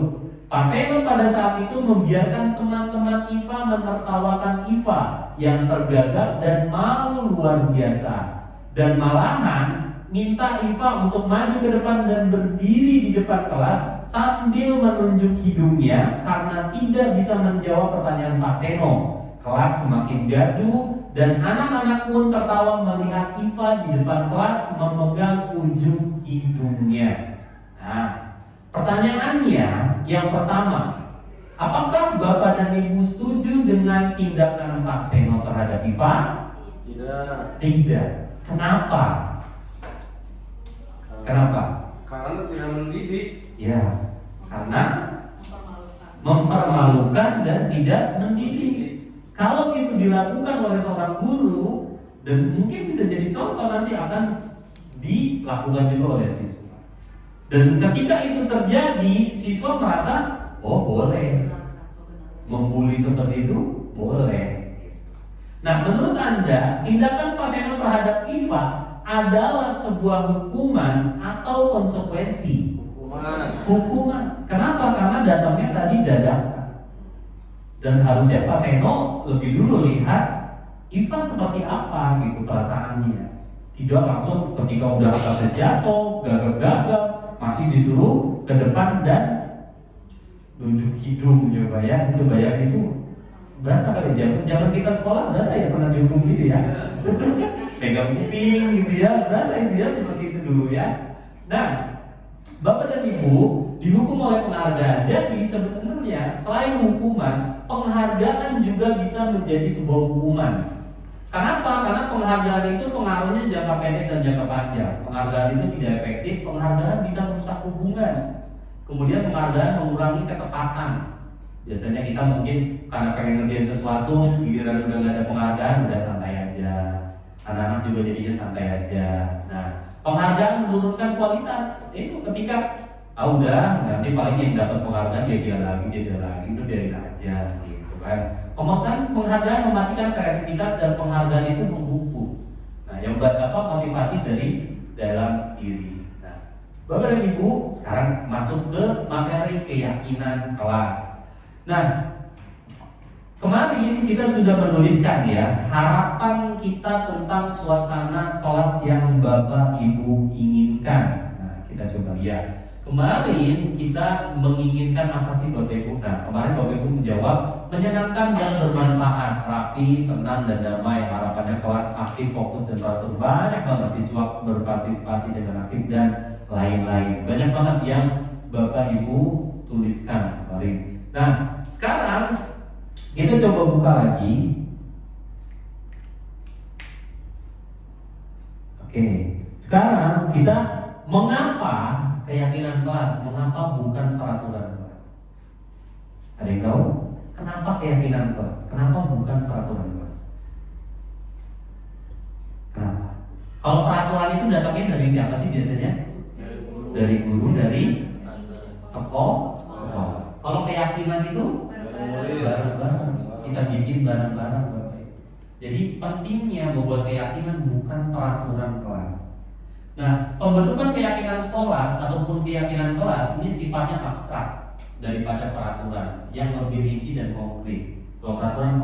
Pak Seno pada saat itu membiarkan teman-teman Iva menertawakan Iva yang tergagap dan malu luar biasa. Dan malahan minta Iva untuk maju ke depan dan berdiri di depan kelas sambil menunjuk hidungnya karena tidak bisa menjawab pertanyaan Pak Seno. Kelas semakin gaduh dan anak-anak pun tertawa melihat Iva di depan kelas memegang ujung hidungnya. Nah, pertanyaannya yang pertama, apakah Bapak dan Ibu setuju dengan tindakan Pak Seno terhadap Iva? Tidak. Tidak. Kenapa? Kenapa? Karena tidak mendidik. Ya, karena mempermalukan dan tidak mendidik. Kalau itu dilakukan oleh seorang guru, dan mungkin bisa jadi contoh nanti akan dilakukan juga oleh siswa. Dan ketika itu terjadi, siswa merasa, oh boleh, membuli seperti itu boleh. Nah, menurut Anda, tindakan Pak Seno terhadap Iva adalah sebuah hukuman atau konsekuensi? Hukuman. Kenapa? Karena datangnya tadi dadakan. Dan harusnya Pak Seno lebih dulu lihat Iva seperti apa gitu perasaannya. Tidak langsung ketika udah agak jatuh, gagap-gagap, masih disuruh ke depan dan nunjuk hidung. Coba ya, itu bayang itu berasa kali zaman kita sekolah berasa ya pernah dihukum gitu ya. Pegang kuping gitu ya, berasa itu ya seperti itu dulu ya. Nah, Bapak dan Ibu dihukum oleh penghargaan. Jadi sebenarnya selain hukuman, penghargaan juga bisa menjadi sebuah hukuman. Kenapa? Karena penghargaan itu pengaruhnya jangka pendek dan jangka panjang. Penghargaan itu tidak efektif, penghargaan bisa merusak hubungan. Kemudian penghargaan mengurangi ketepatan. Biasanya kita mungkin karena pengen ngerjain sesuatu, giliran udah gak ada penghargaan, udah santai aja. anak-anak juga jadinya santai aja. Nah, penghargaan menurunkan kualitas. Itu ketika udah nanti paling yang dapat penghargaan dia lagi, itu biarin aja gitu kan. Kemudian penghargaan mematikan kreativitas dan penghargaan itu memupuk. Nah, yang motivasi dari dalam diri. Nah, Bapak dan Ibu sekarang masuk ke materi keyakinan kelas. Nah, kemarin kita sudah menuliskan ya harapan kita tentang suasana kelas yang Bapak Ibu inginkan. Nah, kita coba lihat. Kemarin kita menginginkan apa sih Bapak Ibu? Nah, kemarin Bapak Ibu menjawab menyenangkan dan bermanfaat, rapi, tenang dan damai. Harapannya kelas aktif, fokus dan teratur. Banyak banget siswa berpartisipasi dengan aktif dan lain-lain. Banyak banget yang Bapak Ibu tuliskan kemarin. Nah, sekarang kita coba buka lagi. Oke, sekarang kita mengapa keyakinan kelas, mengapa bukan peraturan kelas? Ada yang tahu? Kenapa keyakinan kelas? Kenapa bukan peraturan kelas? Kenapa? Kalau peraturan itu datangnya dari siapa sih biasanya? Dari guru, dari sekolah. Kalau keyakinan itu bareng-bareng, kita bikin bareng-bareng Bapak Ibu. Jadi pentingnya membuat keyakinan bukan peraturan kelas. Nah, pembentukan keyakinan sekolah ataupun keyakinan kelas ini sifatnya abstrak daripada peraturan yang lebih rinci dan konkret. Kalau peraturan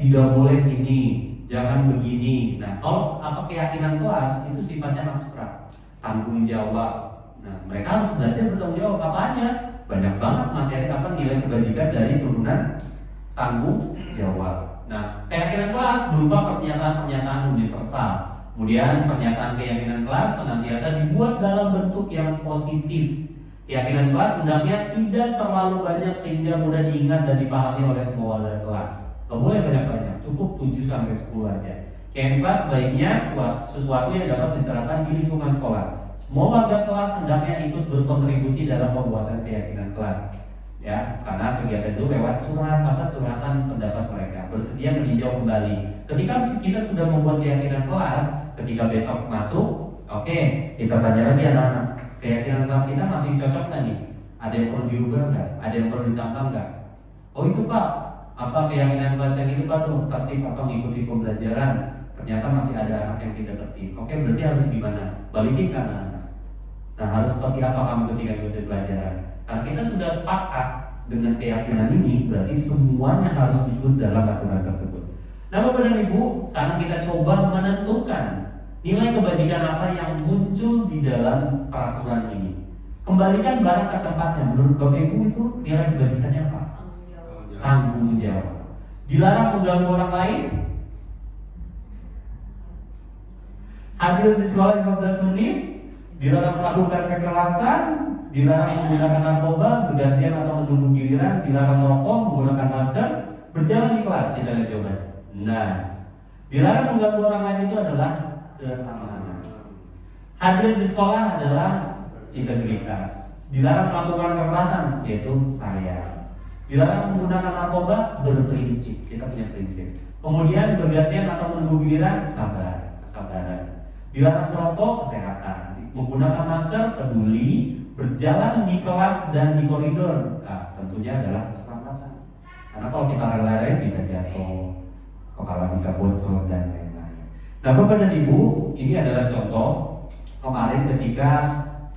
tidak boleh ini, jangan begini. Nah, kalau keyakinan kelas itu sifatnya abstrak, tanggung jawab. Nah, mereka harus belajar bertanggung jawab apa aja. Banyak banget materi nilai kebajikan dari turunan tanggung jawab. Nah, keyakinan kelas berupa pernyataan-pernyataan universal. Kemudian pernyataan keyakinan kelas senantiasa dibuat dalam bentuk yang positif. Keyakinan kelas hendaknya tidak terlalu banyak sehingga mudah diingat dan dipahami oleh semua warga kelas. Gak boleh banyak-banyak, cukup 7-10 aja. Keyakinan kelas sebaiknya sesuatu yang dapat diterapkan di lingkungan sekolah. Semua warga kelas hendaknya ikut berkontribusi dalam pembuatan keyakinan kelas. Ya, karena kegiatan itu lewat curhatan pendapat mereka, bersedia meninjau kembali. Ketika kita sudah membuat keyakinan kelas, ketika besok masuk, kita tanya lagi anak-anak, keyakinan kelas kita masih cocok nggak nih? Ada yang perlu dirubah nggak? Ada yang perlu ditambah nggak? Oh itu Pak, keyakinan kelas yang itu Pak tuh tertib mengikuti pembelajaran. Ternyata masih ada anak yang tidak tertib. Berarti harus gimana? Balikin ke anak-anak. Nah, harus seperti apa kamu ketika ikuti pelajaran? Karena kita sudah sepakat dengan keyakinan ini, berarti semuanya harus ikut dalam aturan tersebut. Nah, Bapak dan Ibu, karena kita coba menentukan nilai kebajikan apa yang muncul di dalam peraturan ini, kembalikan barang ke tempatnya. Menurut Bapak Ibu itu nilai kebajikannya apa? Tanggung jawab. Dilarang mengganggu orang lain. Hadir di sekolah 15 menit. Dilarang melakukan kekerasan, dilarang menggunakan narkoba, bergantian atau menunggu giliran, dilarang merokok, menggunakan masker, berjalan di kelas. Kita lihat jawabannya. Nah, dilarang mengganggu orang lain itu adalah keamanan. Hadir di sekolah adalah integritas. Dilarang melakukan kekerasan, yaitu saya. Dilarang menggunakan narkoba, berprinsip. Kita punya prinsip. Kemudian bergantian atau menunggu giliran, kesabaran. Dilarang merokok, kesehatan. Menggunakan masker, peduli. Berjalan di kelas dan di koridor, tentunya adalah keselamatan. Karena kalau kita lari-lari bisa jatuh, kepala bisa bocor dan lain-lain. Nah, Bapak dan Ibu, ini adalah contoh kemarin ketika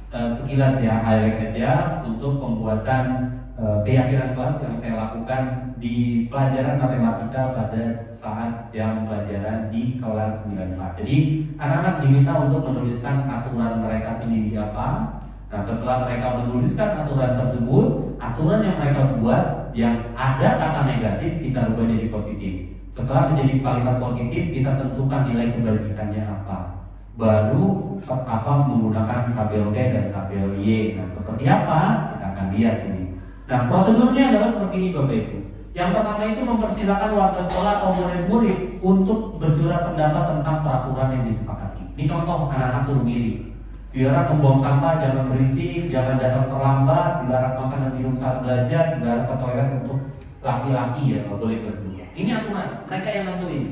sekilas ya highlight aja untuk pembuatan keyakinan kelas yang saya lakukan di pelajaran matematika pada saat jam pelajaran di kelas 9A. Jadi anak-anak diminta untuk menuliskan aturan mereka sendiri apa. Nah, setelah mereka menuliskan aturan tersebut, aturan yang mereka buat yang ada kata negatif kita rubah jadi positif. Setelah menjadi kalimat positif, kita tentukan nilai kebajikannya apa. Baru menggunakan tabel T dan tabel Y. Nah, seperti apa? Kita akan lihat ini. Nah, prosedurnya adalah seperti ini Bapak Ibu. Yang pertama itu mempersilakan warga sekolah atau murid-murid untuk berjuara pendapat tentang peraturan yang disepakati. Ini contoh anak-anak suruh milih. Dilarang membuang sampah, jangan berisik, jangan datang terlambat, dilarang makan dan minum saat belajar, dilarang ke toilet untuk laki-laki ya, nggak boleh berdua. Ini aturan, mereka yang nentuin.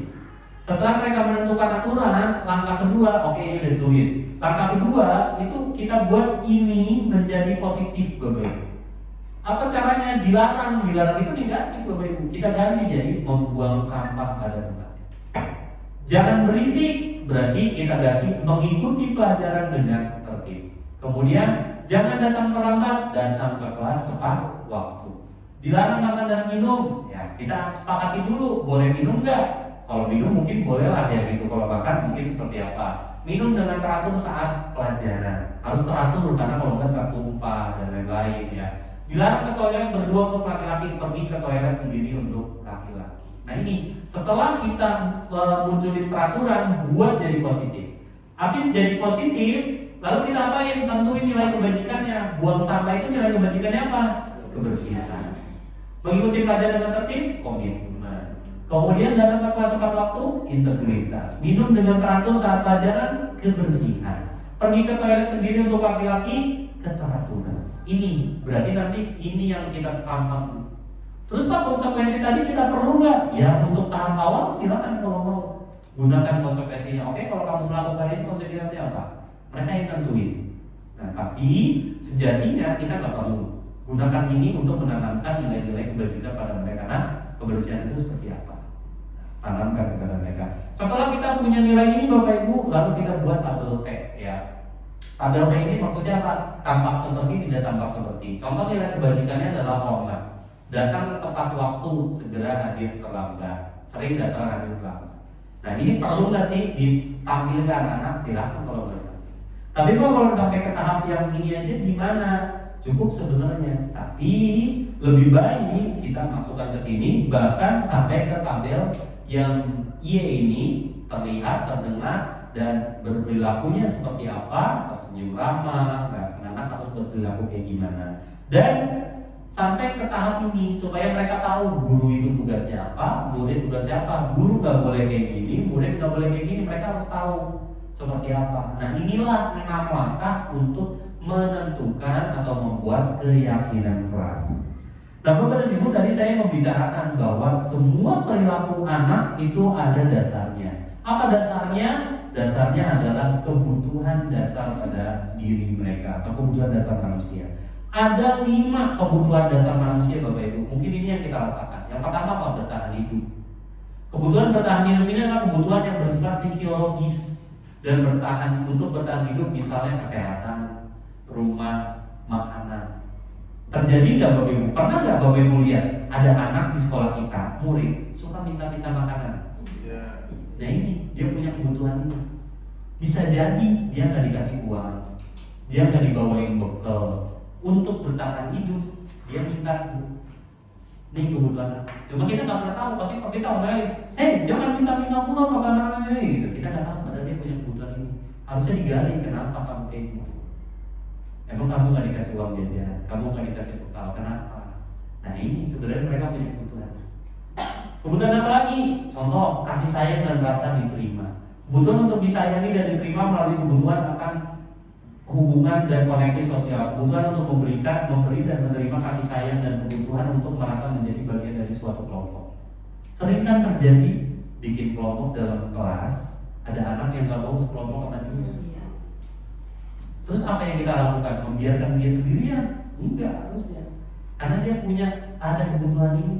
Setelah mereka menentukan aturan, langkah kedua, oke ini udah ditulis. Langkah kedua itu kita buat ini menjadi positif, Bapak Ibu. Apa caranya? Dilarang itu negatif, Bapak Ibu. Kita ganti jadi membuang sampah pada tempatnya. Jangan berisik, berarti kita ganti mengikuti pelajaran dengan tertib. Kemudian jangan datang terlambat, datang ke kelas tepat waktu. Dilarang makan dan minum, ya kita sepakati dulu, boleh minum nggak? Kalau minum mungkin boleh lah ya gitu, kalau makan mungkin seperti apa. Minum dengan teratur saat pelajaran, harus teratur karena kalau nggak tertumpah dan lain-lain ya. Dilarang ke toilet berdua untuk laki-laki, pergi ke toilet sendiri untuk laki-laki. Nah ini setelah kita munculin peraturan, buat jadi positif. Habis jadi positif, lalu kita apain? Tentuin nilai kebajikannya. Buang sampah itu nilai kebajikannya apa? Kebersihan. Mengikuti pelajaran dengan tertib, komitmen. Kemudian datang ke kelas tepat waktu, integritas. Minum dengan teratur saat pelajaran, kebersihan. Pergi ke toilet sendiri untuk laki-laki, keteraturan. Ini berarti nanti ini yang kita paham. Terus Pak, konsekuensi tadi kita perlu nggak? Ya untuk tahap awal silakan kalau mau gunakan konsekuensinya. Oke, kalau kamu melakukan ini konsekuensinya apa? Mereka yang tentuin. Nah, tapi sejatinya kita nggak perlu gunakan ini untuk menanamkan nilai-nilai kebajikan pada mereka. Nah, kebersihan itu seperti apa? Tanamkan kepada mereka. Setelah kita punya nilai ini, Bapak Ibu, lalu kita buat tabel T ya. Tabel T ini maksudnya apa? Tampak seperti, tidak tampak seperti. Contoh nilai kebajikannya adalah hormat. Datang tepat waktu, segera hadir terlambat. Sering datang hadir terlambat. Nah ini perlu nggak sih ditampilkan anak? Silahkan kalau boleh. Tapi kalau sampai ke tahap yang ini aja gimana? Cukup sebenarnya. Tapi lebih baik kita masukkan ke sini, bahkan sampai ke tabel yang Y ini terlihat, terdengar, dan berperilakunya seperti apa, tersenyum ramah, anak-anak harus berperilaku kayak gimana. Dan sampai ke tahap ini supaya mereka tahu guru itu tugasnya apa, murid tugasnya apa. Guru nggak boleh kayak gini, murid nggak boleh kayak gini. Mereka harus tahu seperti apa. Nah inilah 6 langkah untuk menentukan atau membuat keyakinan kelas. Nah Bapak dan Ibu, tadi saya membicarakan bahwa semua perilaku anak itu ada dasarnya. Apa dasarnya? Dasarnya adalah kebutuhan dasar pada diri mereka atau kebutuhan dasar manusia. Ada 5 kebutuhan dasar manusia Bapak Ibu. Mungkin ini yang kita rasakan. Yang pertama apa? Bertahan hidup. Kebutuhan bertahan hidup ini adalah kebutuhan yang bersifat fisiologis dan untuk bertahan hidup, misalnya kesehatan, rumah, makanan. Terjadi nggak Bapak Ibu? Pernah nggak Bapak Ibu lihat ada anak di sekolah kita, murid, suka minta-minta makanan? Ya. Nah ini, dia punya kebutuhan ini. Bisa jadi dia nggak dikasih uang, dia nggak dibawain bekal. Untuk bertahan hidup, dia minta itu. Ini kebutuhan. Cuma kita nggak pernah tahu, pasti kita ngomongin, hei jangan minta-minta uang makanan ini. Gitu. Kita nggak tahu padahal dia punya kebutuhan ini. Harusnya digali kenapa kamu kayak gitu. Emang kamu nggak dikasih uang jajan, kamu nggak dikasih bekal, kenapa? Nah ini sebenarnya mereka punya kebutuhan. Kebutuhan apa lagi? Contoh, kasih sayang dan rasa diterima. Kebutuhan untuk disayangi dan diterima melalui kebutuhan akan hubungan dan koneksi sosial. Kebutuhan untuk memberi dan menerima kasih sayang dan kebutuhan untuk merasa menjadi bagian dari suatu kelompok. Sering kan terjadi bikin kelompok dalam kelas, ada anak yang nggak mau sekelompok sama dia. Terus apa yang kita lakukan? Membiarkan dia sendirian? Enggak, harusnya. Karena dia punya ada kebutuhan ini,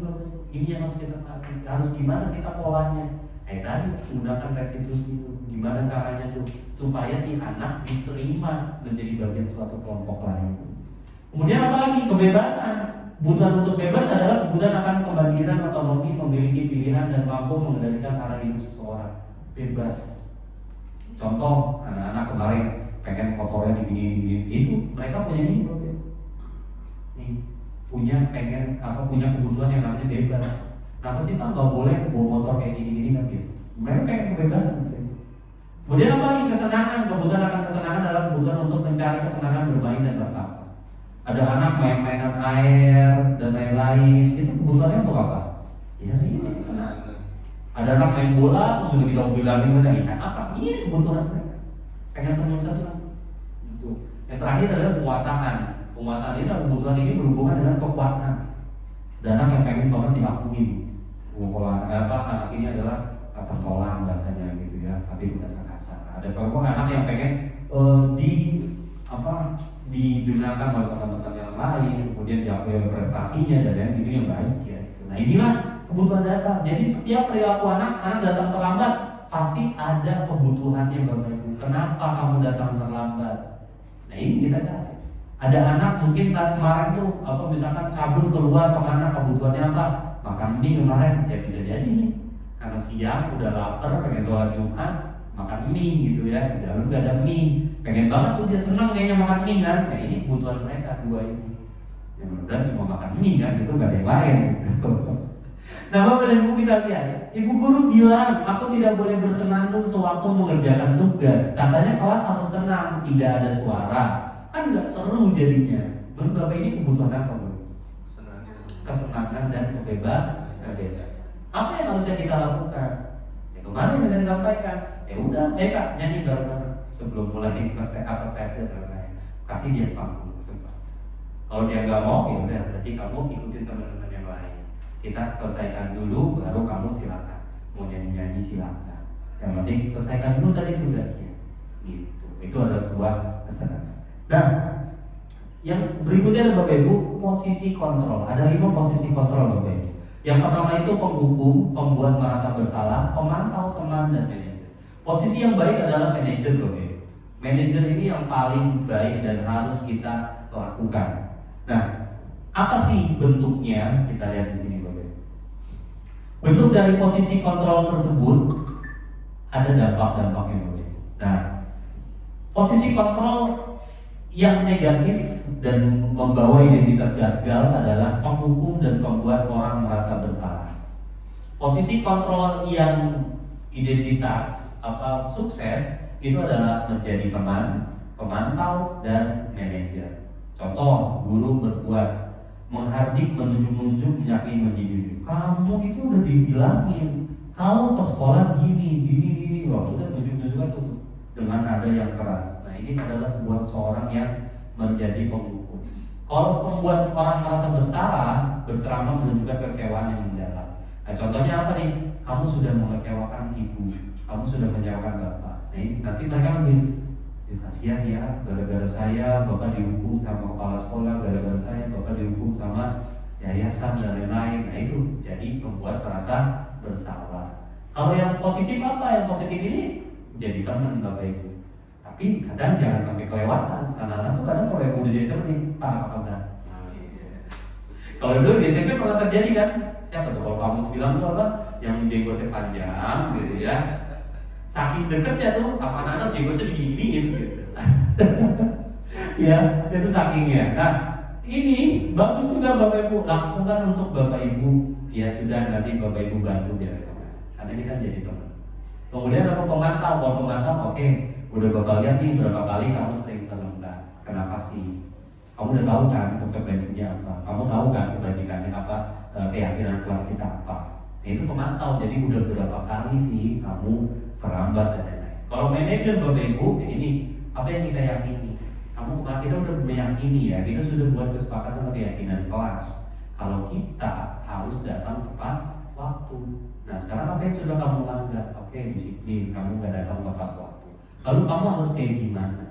ini yang harus kita pakai. Harus gimana kita polanya? Tadi menggunakan restitusi itu. Gimana caranya tuh supaya si anak diterima menjadi bagian suatu kelompok lain. Kemudian apa lagi? Kebebasan. Kebutuhan untuk bebas adalah kebutuhan akan kemandirian, otonomi, memiliki pilihan dan mampu mengendalikan arah hidup seseorang. Bebas. Contoh, anak-anak kemarin pengen motornya digini itu mereka punya ini nih, punya kebutuhan yang namanya bebas. Kenapa sih Pak nggak boleh bawa motor kayak gini kan gitu? Mereka pengen kebebasan gitu. Kemudian apa lagi? Kesenangan. Kebutuhan akan kesenangan adalah kebutuhan untuk mencari kesenangan bermain dan bertapa. Ada anak main-mainan air dan lain-lain, itu kebutuhannya untuk apa? Ya ini kesenangan. Ada anak main bola terus sudah kita bilangin apa? Ini kebutuhan mereka. Pengen senang-senang. Itu. Yang terakhir adalah penguasaan. Penguasaan ini adalah kebutuhan ini berhubungan dengan kekuatan. Dan anak yang pengen banget diakuin. Kalau anak ini adalah pentolan bahasanya gitu ya, tapi bahasa kasar. Ada beberapa anak yang pengen didengarkan oleh teman-teman yang lain, kemudian diakui oleh prestasinya dan lain ini yang baik ya. Gitu. Nah inilah kebutuhan dasar. Jadi setiap perilaku anak datang terlambat pasti ada kebutuhannya Bapak Ibu. Kenapa kamu datang terlambat? Nah ini kita cari. Ada anak mungkin kemarin tuh misalkan cabut keluar kemana, kebutuhannya apa? Makan mie kemarin, ya bisa jadi nih. Karena siang udah lapar, pengen sholat Jumat, makan mie gitu ya. Dalam gak ada mie, pengen banget tuh dia senang kayaknya makan mie kan. Nah ini kebutuhan mereka dua ini. Yang mudah cuma makan mie kan, itu gak ada yang lain gitu. Nah Bapak dan Ibu kita lihat, Ibu guru bilang aku tidak boleh bersenandung sewaktu mengerjakan tugas. Katanya kelas harus tenang, tidak ada suara. Kan nggak seru jadinya. Menurut Bapak ini kebutuhan apa Bu? Kesenangan dan kebebasan. Apa yang harusnya kita lakukan? Ya kemarin yang saya sampaikan, ya udah, Kak nyanyi bareng-bareng sebelum mulai tes dan lain-lain. Kasih dia panggung kesempatan. Kalau dia nggak mau, ya udah, berarti kamu ikutin teman-teman yang lain. Kita selesaikan dulu, baru kamu silakan. Mau nyanyi-nyanyi silakan. Yang penting selesaikan dulu tadi tugasnya. Gitu. Itu adalah sebuah kesenangan. Nah, yang berikutnya adalah Bapak Ibu posisi kontrol. Ada 5 posisi kontrol Bapak Ibu. Yang pertama itu penghukum, pembuat merasa bersalah, pemantau, teman, dan manajer. Posisi yang baik adalah manajer Bapak Ibu. Manajer ini yang paling baik dan harus kita lakukan. Nah, apa sih bentuknya? Kita lihat di sini Bapak Ibu. Bentuk dari posisi kontrol tersebut ada dampak-dampaknya Bapak Ibu. Nah, posisi kontrol yang negatif dan membawa identitas gagal adalah penghukum dan membuat orang merasa bersalah. Posisi kontrol yang identitas sukses itu adalah menjadi teman, pemantau, dan manajer. Contoh, guru berbuat menghardik, menunjuk-nunjuk, menyakiti, menjunjung. Kamu itu udah dibilangin kalau ke sekolah gini, wah udah tunjuk-tunjukkan tuh dengan nada yang keras. Nah ini adalah seorang yang menjadi penghukum. Kalau membuat orang merasa bersalah, berceramah menunjukkan kekecewaan yang mendalam. Nah contohnya apa nih? Kamu sudah mengecewakan ibu, kamu sudah mengecewakan bapak. Nah ini nanti mereka ya kasihan ya, gara-gara saya bapak dihukum sama kepala sekolah, gara-gara saya bapak dihukum sama yayasan dan lain-lain. Nah itu jadi membuat merasa bersalah. Kalau yang positif apa? Yang positif ini jadi teman Bapak Ibu. Tapi kadang jangan sampai kelewatan. Karena tuh kadang kalau ibu udah jadi teman nih, Pak apa kabar? Kalau dulu di SMP pernah terjadi kan? Siapa tuh kalau kamu bilang tuh apa? Yang jenggotnya panjang gitu ya. Saking deketnya tuh, anak-anak jenggotnya digini-giniin gitu. Ya, itu sakingnya. Nah, ini bagus juga Bapak Ibu lakukan untuk Bapak Ibu. Ya sudah, nanti Bapak Ibu bantu bereskan. Karena ini kan jadi teman. Kemudian apa pemantau? Kalau pemantau, oke, udah Bapak lihat nih berapa kali kamu sering terlambat. Kenapa sih? Kamu udah tahu kan konsekuensinya apa? Kamu tahu kan kebajikannya apa? Keyakinan kelas kita apa? Nah, itu pemantau. Jadi udah berapa kali sih kamu terlambat dan lain-lain. Kalau manajer Bapak Ibu, ya ini apa yang kita yakini? Kita udah meyakini ya, kita sudah buat kesepakatan keyakinan kelas. Kalau kita harus datang tepat waktu. Nah sekarang apa yang sudah kamu langgar? Oke, disiplin, kamu nggak datang tepat waktu. Lalu kamu harus kayak gimana?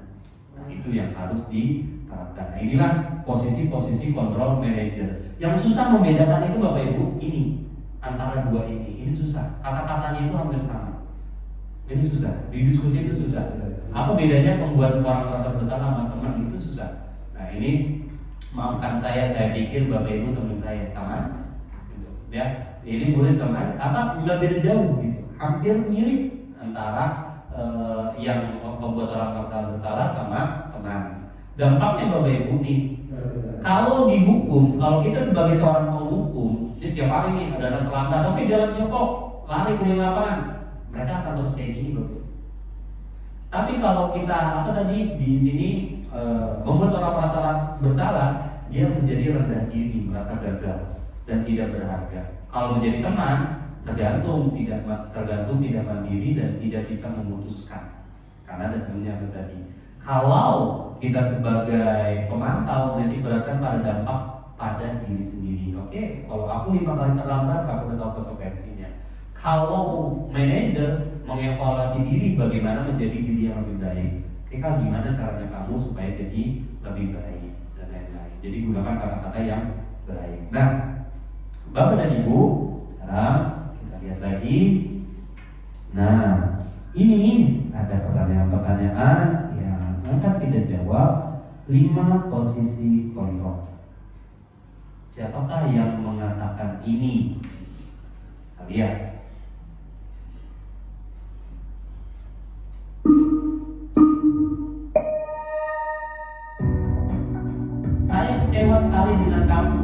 Nah itu yang harus diterapkan. Nah inilah posisi-posisi kontrol manager. Yang susah membedakan itu Bapak Ibu ini antara dua ini susah. Kata-katanya itu hampir sama. Ini susah. Di diskusi itu susah. Apa bedanya membuat orang merasa bersalah sama teman itu susah. Nah ini maafkan saya pikir Bapak Ibu teman saya sama. Gitu. Ya. Ini murid sama nggak beda jauh gitu, hampir mirip antara yang membuat orang merasa bersalah sama teman. Dampaknya Bapak Ibu nih, kalau dihukum, kalau kita sebagai seorang penghukum, ini tiap hari nih ada anak terlambat, oke jalan jongkok, lari keliling lapangan, mereka akan terus kayak gini Bapak Ibu. Tapi kalau kita di sini membuat orang merasa bersalah, dia menjadi rendah diri, merasa gagal dan tidak berharga. Kalau menjadi teman, tergantung tidak mandiri dan tidak bisa memutuskan karena ada temannya tadi. Kalau kita sebagai pemantau berarti beratkan pada dampak pada diri sendiri. Oke, kalau aku 5 kali terlambat, aku udah tahu konsekuensinya. Kalau manajer mengevaluasi diri bagaimana menjadi diri yang lebih baik, Kak, gimana caranya kamu supaya jadi lebih baik dan lain-lain. Jadi gunakan kata-kata yang baik. Nah, Bapak dan Ibu, sekarang kita lihat lagi. Nah, ini ada pertanyaan-pertanyaan yang akan kita jawab. 5 posisi kontrol. Siapakah yang mengatakan ini? Kita lihat. Saya kecewa sekali dengan kamu.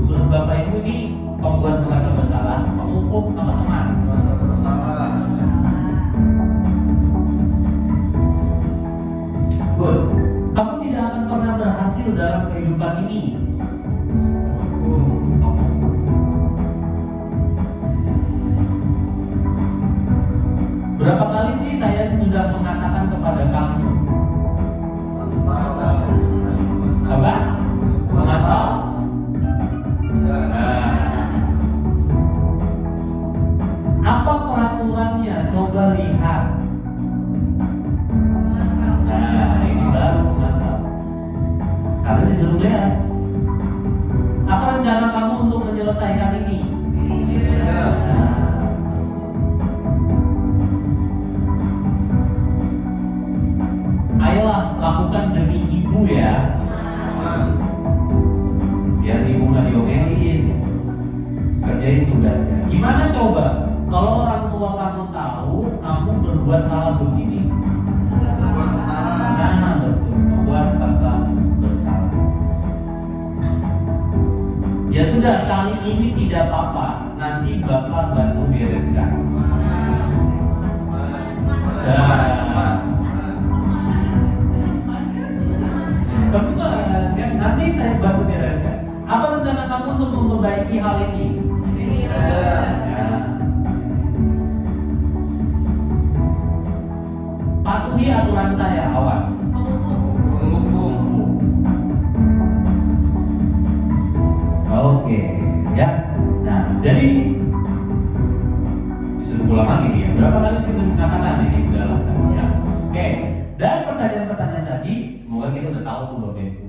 Menurut Bapak Ibu ini pembuat merasa bersalah, penghukum apa teman? Merasa bersalah. Good. Kamu tidak akan pernah berhasil dalam kehidupan ini. Berapa kali sih saya sudah mengatakan kepada kamu? Apa? Memantau? Apa peraturannya? Coba lihat. Nah, ini baru memantau. Karena disuruh lihat. Apa rencana kamu untuk menyelesaikan ini? Ayolah, lakukan demi ibu ya. Biar ibu nggak diomelin. Kerjain tugasnya. Gimana coba? Kalau orang tua kamu tahu kamu berbuat salah begini. Nah, betul. Membuat rasa bersalah. Ya sudah, kali ini tidak apa-apa. Nanti Bapak bantu bereskan. Kemudian nanti saya bantu bereskan. Apa rencana kamu untuk memperbaiki hal ini? Ya. Patuhi aturan saya, awas. Oke, ya. Nah, jadi disuruh pulang lagi nih ya. Berapa kali saya mengatakan ini udah lah ya. Oke, dari pertanyaan-pertanyaan tadi, semoga kita udah tahu tuh Bapak Ibu.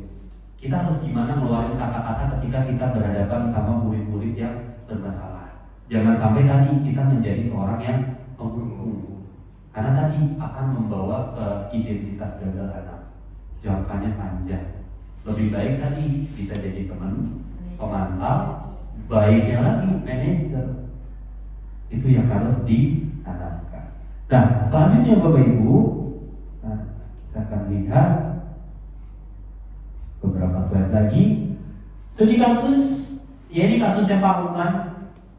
Kita harus gimana ngeluarin kata-kata ketika kita berhadapan sama murid-murid yang bermasalah. Jangan sampai tadi kita menjadi seorang yang penghukum. Karena tadi akan membawa ke identitas gagal anak. Jangkanya panjang. Lebih baik tadi bisa jadi teman, pemantau, baiknya lagi manajer. Itu yang harus ditanamkan. Nah, selanjutnya Bapak Ibu, kita akan lihat beberapa slide lagi. Studi kasus, ya ini kasusnya Pak Luman.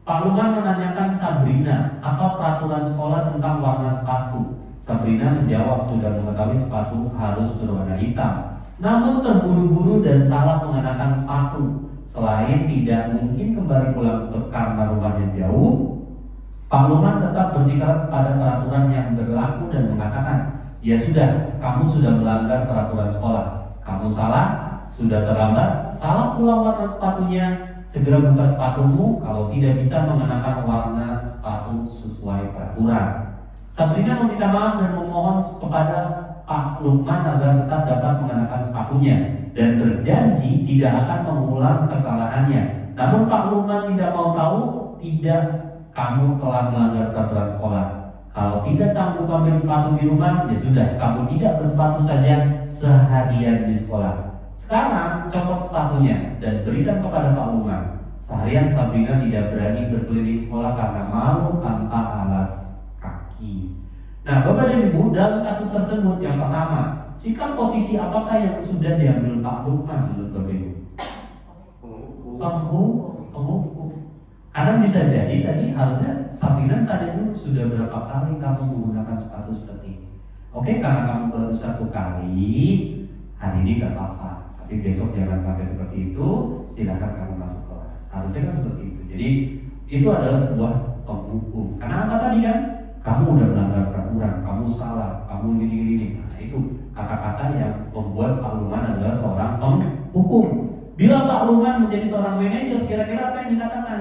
Pak Luman menanyakan Sabrina, apa peraturan sekolah tentang warna sepatu? Sabrina menjawab sudah mengetahui sepatu harus berwarna hitam, namun terburu-buru dan salah mengenakan sepatu. Selain tidak mungkin kembali pulang karena rumahnya jauh, Pak Luman tetap bersikeras pada peraturan yang berlaku dan mengatakan, ya sudah, kamu sudah melanggar peraturan sekolah. Kamu salah, sudah terlambat, salah pula warna sepatunya. Segera buka sepatumu kalau tidak bisa mengenakan warna sepatu sesuai peraturan. Sabrina meminta maaf dan memohon kepada Pak Lukman agar tetap dapat mengenakan sepatunya dan berjanji tidak akan mengulang kesalahannya. Namun Pak Lukman tidak mau tahu, tidak, kamu telah melanggar peraturan sekolah. Kalau tidak sanggup ambil sepatu di rumah, ya sudah, kamu tidak bersepatu saja seharian di sekolah. Sekarang copot sepatunya dan berikan kepada Pak Lukman. Seharian Sabrina tidak berani berkeliling sekolah karena malu tanpa alas kaki. Nah, Bapak dan Ibu, dalam kasus tersebut yang pertama, sikap posisi apakah yang sudah diambil Pak Lukman menurut Bapak Ibu? Penghukum. Karena bisa jadi tadi harusnya Sabrina tanya dulu sudah berapa kali kamu menggunakan sepatu seperti ini. Oke, karena kamu baru 1 kali, hari ini gak apa-apa. Tapi besok jangan sampai seperti itu, silakan kamu masuk kelas. Harusnya kan seperti itu. Jadi itu adalah sebuah penghukum. Karena apa tadi kan? Kamu udah melanggar peraturan, kamu salah, kamu ini. Nah itu kata-kata yang membuat Pak Lukman adalah seorang penghukum. Bila Pak Lukman menjadi seorang manajer, kira-kira apa yang dikatakan?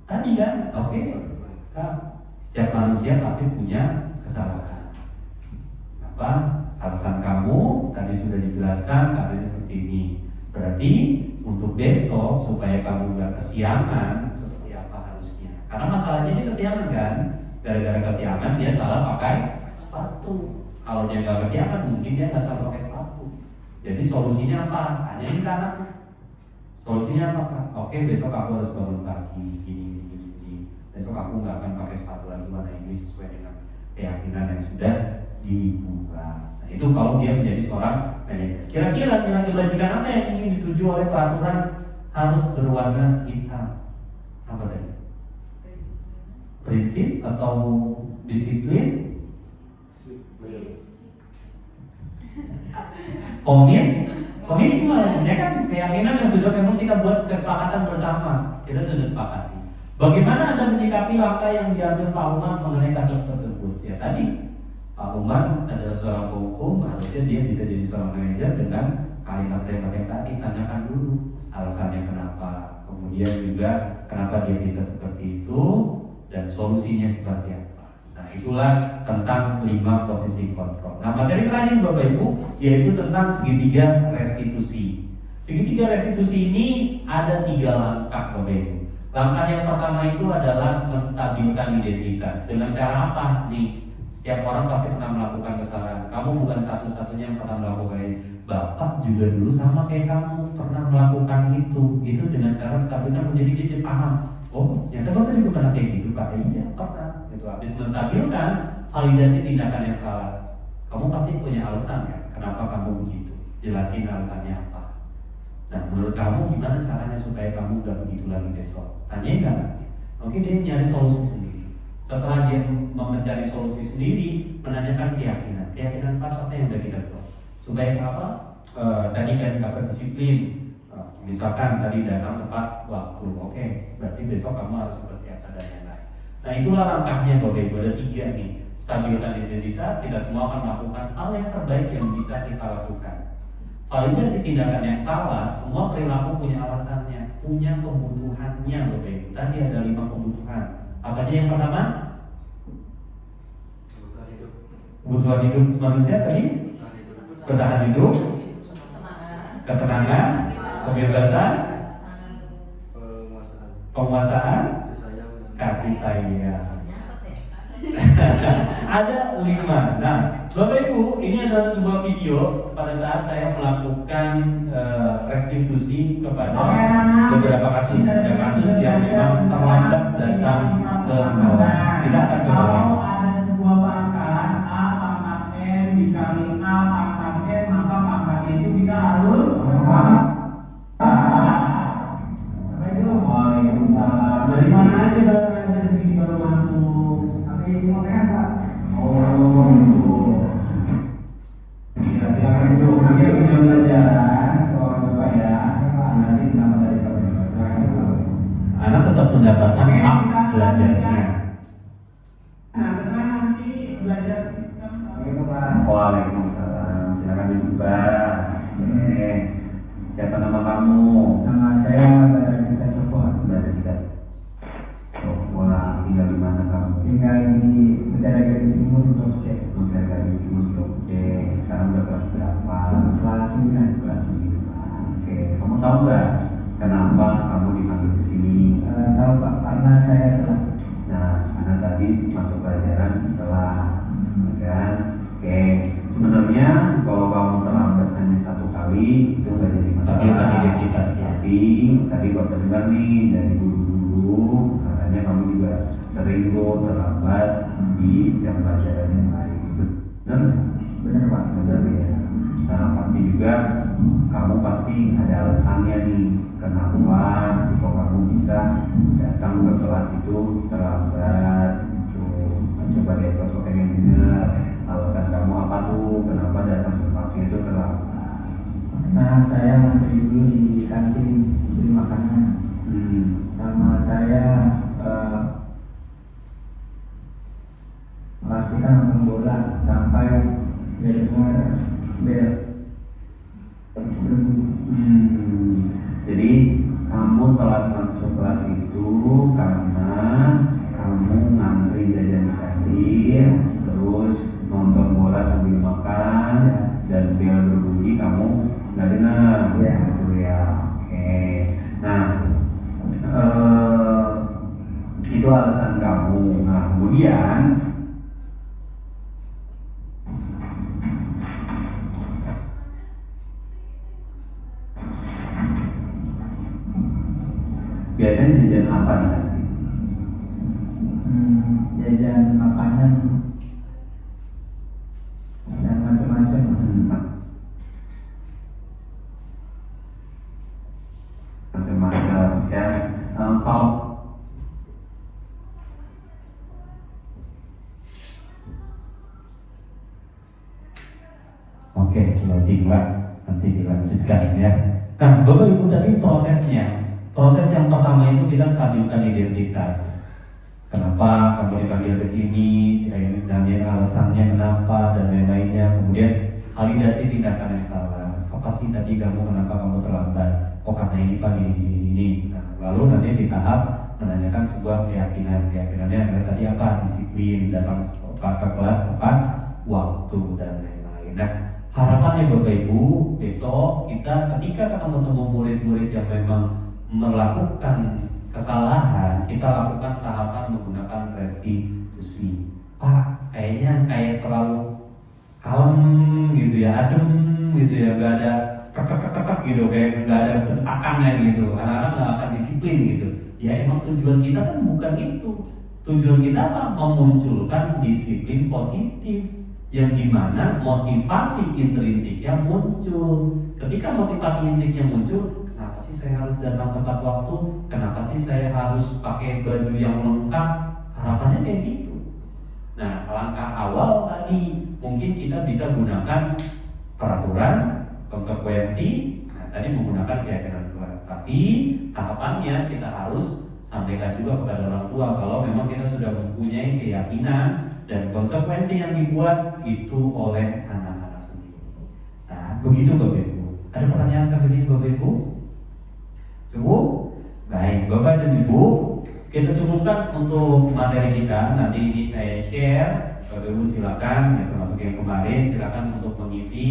Tadi kan? Oke. Setiap manusia pasti punya kesalahan. Apa? Alasan kamu tadi sudah dijelaskan katanya seperti ini. Berarti untuk besok supaya kamu nggak kesiangan seperti apa harusnya? Karena masalahnya ini kesiangan kan? Gara-gara kesiangan dia salah pakai sepatu. Kalau dia nggak kesiangan mungkin dia nggak salah pakai sepatu. Jadi solusinya apa? Tanyain ke anaknya. Solusinya apa Kak? Oke, besok aku harus bangun pagi gini. Besok aku nggak akan pakai sepatu lagi warna ini sesuai dengan keyakinan yang sudah dibuat. Nah, itu kalau dia menjadi seorang manajer. Kira-kira nilai kebajikan apa yang ingin dituju oleh peraturan harus berwarna hitam? Apa tadi? Prinsip atau disiplin? Komitmen, ya kan keyakinan yang sudah memang kita buat kesepakatan bersama, kita sudah sepakati. Bagaimana Anda menyikapi langkah yang diambil Pak Umar mengenai kasus tersebut? Ya tadi, Pak Umar adalah seorang hukum, harusnya dia bisa jadi seorang manajer dengan kalimat-kalimat yang tadi. Tanyakan dulu alasannya kenapa, kemudian juga kenapa dia bisa seperti itu, dan solusinya seperti apa. Nah itulah tentang 5 posisi kontrol. Nah materi terakhir Bapak Ibu yaitu tentang segitiga restitusi. Segitiga restitusi ini ada 3 langkah Bapak Ibu. Langkah yang pertama itu adalah menstabilkan identitas. Dengan cara apa nih? Setiap orang pasti pernah melakukan kesalahan. Kamu bukan satu-satunya yang pernah melakukan ini. Bapak juga dulu sama kayak kamu pernah melakukan itu. Itu dengan cara menstabilkan menjadi dia paham. Oh, ternyata Bapak juga pernah kayak gitu Pak. Iya pernah. Itu habis menstabilkan validasi tindakan yang salah. Kamu pasti punya alasan kan? Kenapa kamu begitu? Jelasin alasannya apa. Nah, menurut kamu gimana caranya supaya kamu gak begitu lagi besok? Tanyain gak nanti? Oke, dia nyari solusi sendiri. Setelah dia mencari solusi sendiri, menanyakan keyakinan pas apa yang udah kita buat. Supaya apa? Tadi kan gak berdisiplin. Misalkan tadi datang tepat waktu, oke, berarti besok kamu harus seperti apa dan lain-lain. Nah itulah langkahnya Bapak Ibu, ada 3 nih. Stabilkan identitas, kita semua akan melakukan hal yang terbaik yang bisa kita lakukan. Validasi tindakan yang salah, semua perilaku punya alasannya, punya kebutuhannya Bapak Ibu. Tadi ada 5 kebutuhan. Apa aja yang pertama? Kebutuhan hidup manusia tadi? Bertahan hidup, kesenangan, kebebasan, penguasaan, kasih sayang. Ada 5. Nah, Bapak Ibu, ini adalah sebuah video pada saat saya melakukan restitusi kepada beberapa kasus. Ada kasus yang memang terlambat datang ke kelas. Kita akan coba. Kalau ada sebuah pangkat A pangkat M dikali A pangkat M, maka pangkatnya itu kita harus dari mana aja dari sini baru masuk sampai semua Pak. Oh gitu. Ya silakan itu nanti video pelajaran soal supaya nanti nama dari anak tetap mendapatkan hak belajarnya. Nah setelah nanti belajar sistem. Waalaikumsalam. Silakan dibuka. Siapa nama kamu? Nama saya Barajika Sofwan. Barajika. Sofwan. Tinggal di mana kamu? Tinggal di Negara Gading Timur Jogja. Negara Gading Timur Jogja. Sekarang udah kelas berapa? Kelas 9. Kelas 9. Oke. Kamu tahu nggak kenapa kamu dipanggil ke sini? Tahu Pak, karena saya telah. Nah, karena tadi masuk pelajaran setelah, kan? Oke. Sebenarnya kalau kamu terlambat hanya 1 kali itu nggak jadi masalah. Stabilkan identitasnya. Tapi tadi bapak dengar nih dari guru-guru katanya kamu juga sering tuh terlambat di jam pelajaran yang lain. Benar? Benar Pak. Benar ya. Nah pasti juga kamu pasti ada alasannya nih kenapa kok kamu bisa datang ke kelas itu terlambat. Coba deh kalau pengen dengar alasan kamu apa tuh kenapa datang ke kelas itu terlambat. Nah saya ngantri dulu di kantin beli makanan. Sama saya melaksanakan nonton bola sampai dengar bel. Jadi kamu telat masuk kelas itu karena kamu alasan kamu. Nah, kemudian biasanya jajan apa nih? Jajan makanan dan macam-macam. Macam-macam ya. Kalau Oke, loading lah, nanti dilanjutkan ya. Nah, Bapak Ibu tadi prosesnya. Proses yang pertama itu kita stabilkan identitas. Kenapa kamu dipanggil ke sini, dan alasannya kenapa dan lain-lainnya. Kemudian validasi tindakan yang salah. Apa sih tadi kenapa kamu terlambat? Oh, karena ini Pak, ini. Nah, lalu nanti di tahap menanyakan sebuah keyakinannya adalah tadi apa? Disiplin, datang ke kelas tepat waktu dan lain-lain. Nah, harapannya Bapak Ibu, besok kita ketika ketemu murid-murid yang memang melakukan kesalahan, kita lakukan tahapan menggunakan restitusi. Pak, kayak terlalu kalem gitu ya, adem gitu ya, nggak ada kekek gitu, kayak nggak ada bentakannya gitu. Anak-anak nggak akan disiplin gitu. Ya emang tujuan kita kan bukan itu. Tujuan kita apa? Memunculkan disiplin positif yang dimana motivasi intrinsiknya muncul. Ketika motivasi intrinsiknya muncul, kenapa sih saya harus datang tepat waktu? Kenapa sih saya harus pakai baju yang lengkap? Harapannya kayak gitu. Nah, langkah awal tadi mungkin kita bisa gunakan peraturan, konsekuensi. Nah, tadi menggunakan keyakinan kelas. Tapi tahapannya kita harus sampaikan juga kepada orang tua kalau memang kita sudah mempunyai keyakinan dan konsekuensi yang dibuat itu oleh anak-anak sendiri. Nah, begitu Bapak Ibu. Ada pertanyaan sampai sini Bapak Ibu? Cukup? Baik, Bapak dan Ibu, kita cukupkan untuk materi kita. Nanti ini saya share. Bapak Ibu silakan, ya, termasuk yang kemarin, silakan untuk mengisi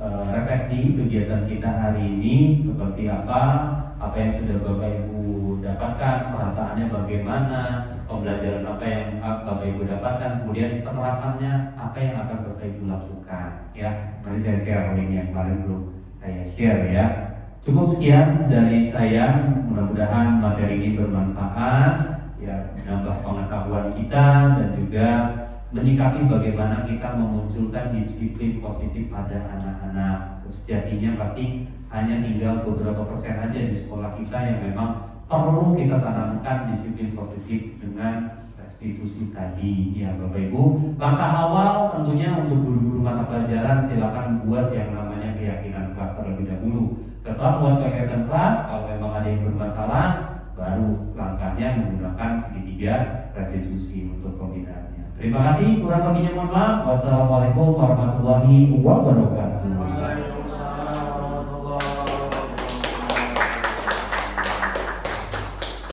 refleksi kegiatan kita hari ini seperti apa yang sudah Bapak Ibu dapatkan, perasaannya bagaimana, pembelajaran apa yang Bapak Ibu dapatkan, kemudian penerapannya apa yang akan Bapak Ibu lakukan. Ya, nanti saya share link yang kemarin belum saya share ya. Cukup sekian dari saya, mudah-mudahan materi ini bermanfaat, ya, menambah pengetahuan kita dan juga menyikapi bagaimana kita memunculkan disiplin positif pada anak-anak. Sejatinya pasti hanya tinggal beberapa persen aja di sekolah kita yang memang perlu kita tanamkan disiplin positif dengan restitusi tadi. Ya Bapak Ibu, langkah awal tentunya untuk guru-guru mata pelajaran silakan buat yang namanya keyakinan kelas terlebih dahulu. Setelah buat keyakinan kelas, kalau memang ada yang bermasalah, baru langkahnya menggunakan segitiga restitusi untuk pembinaannya. Terima kasih, kurang lebihnya mohon maaf. Wassalamualaikum warahmatullahi wabarakatuh.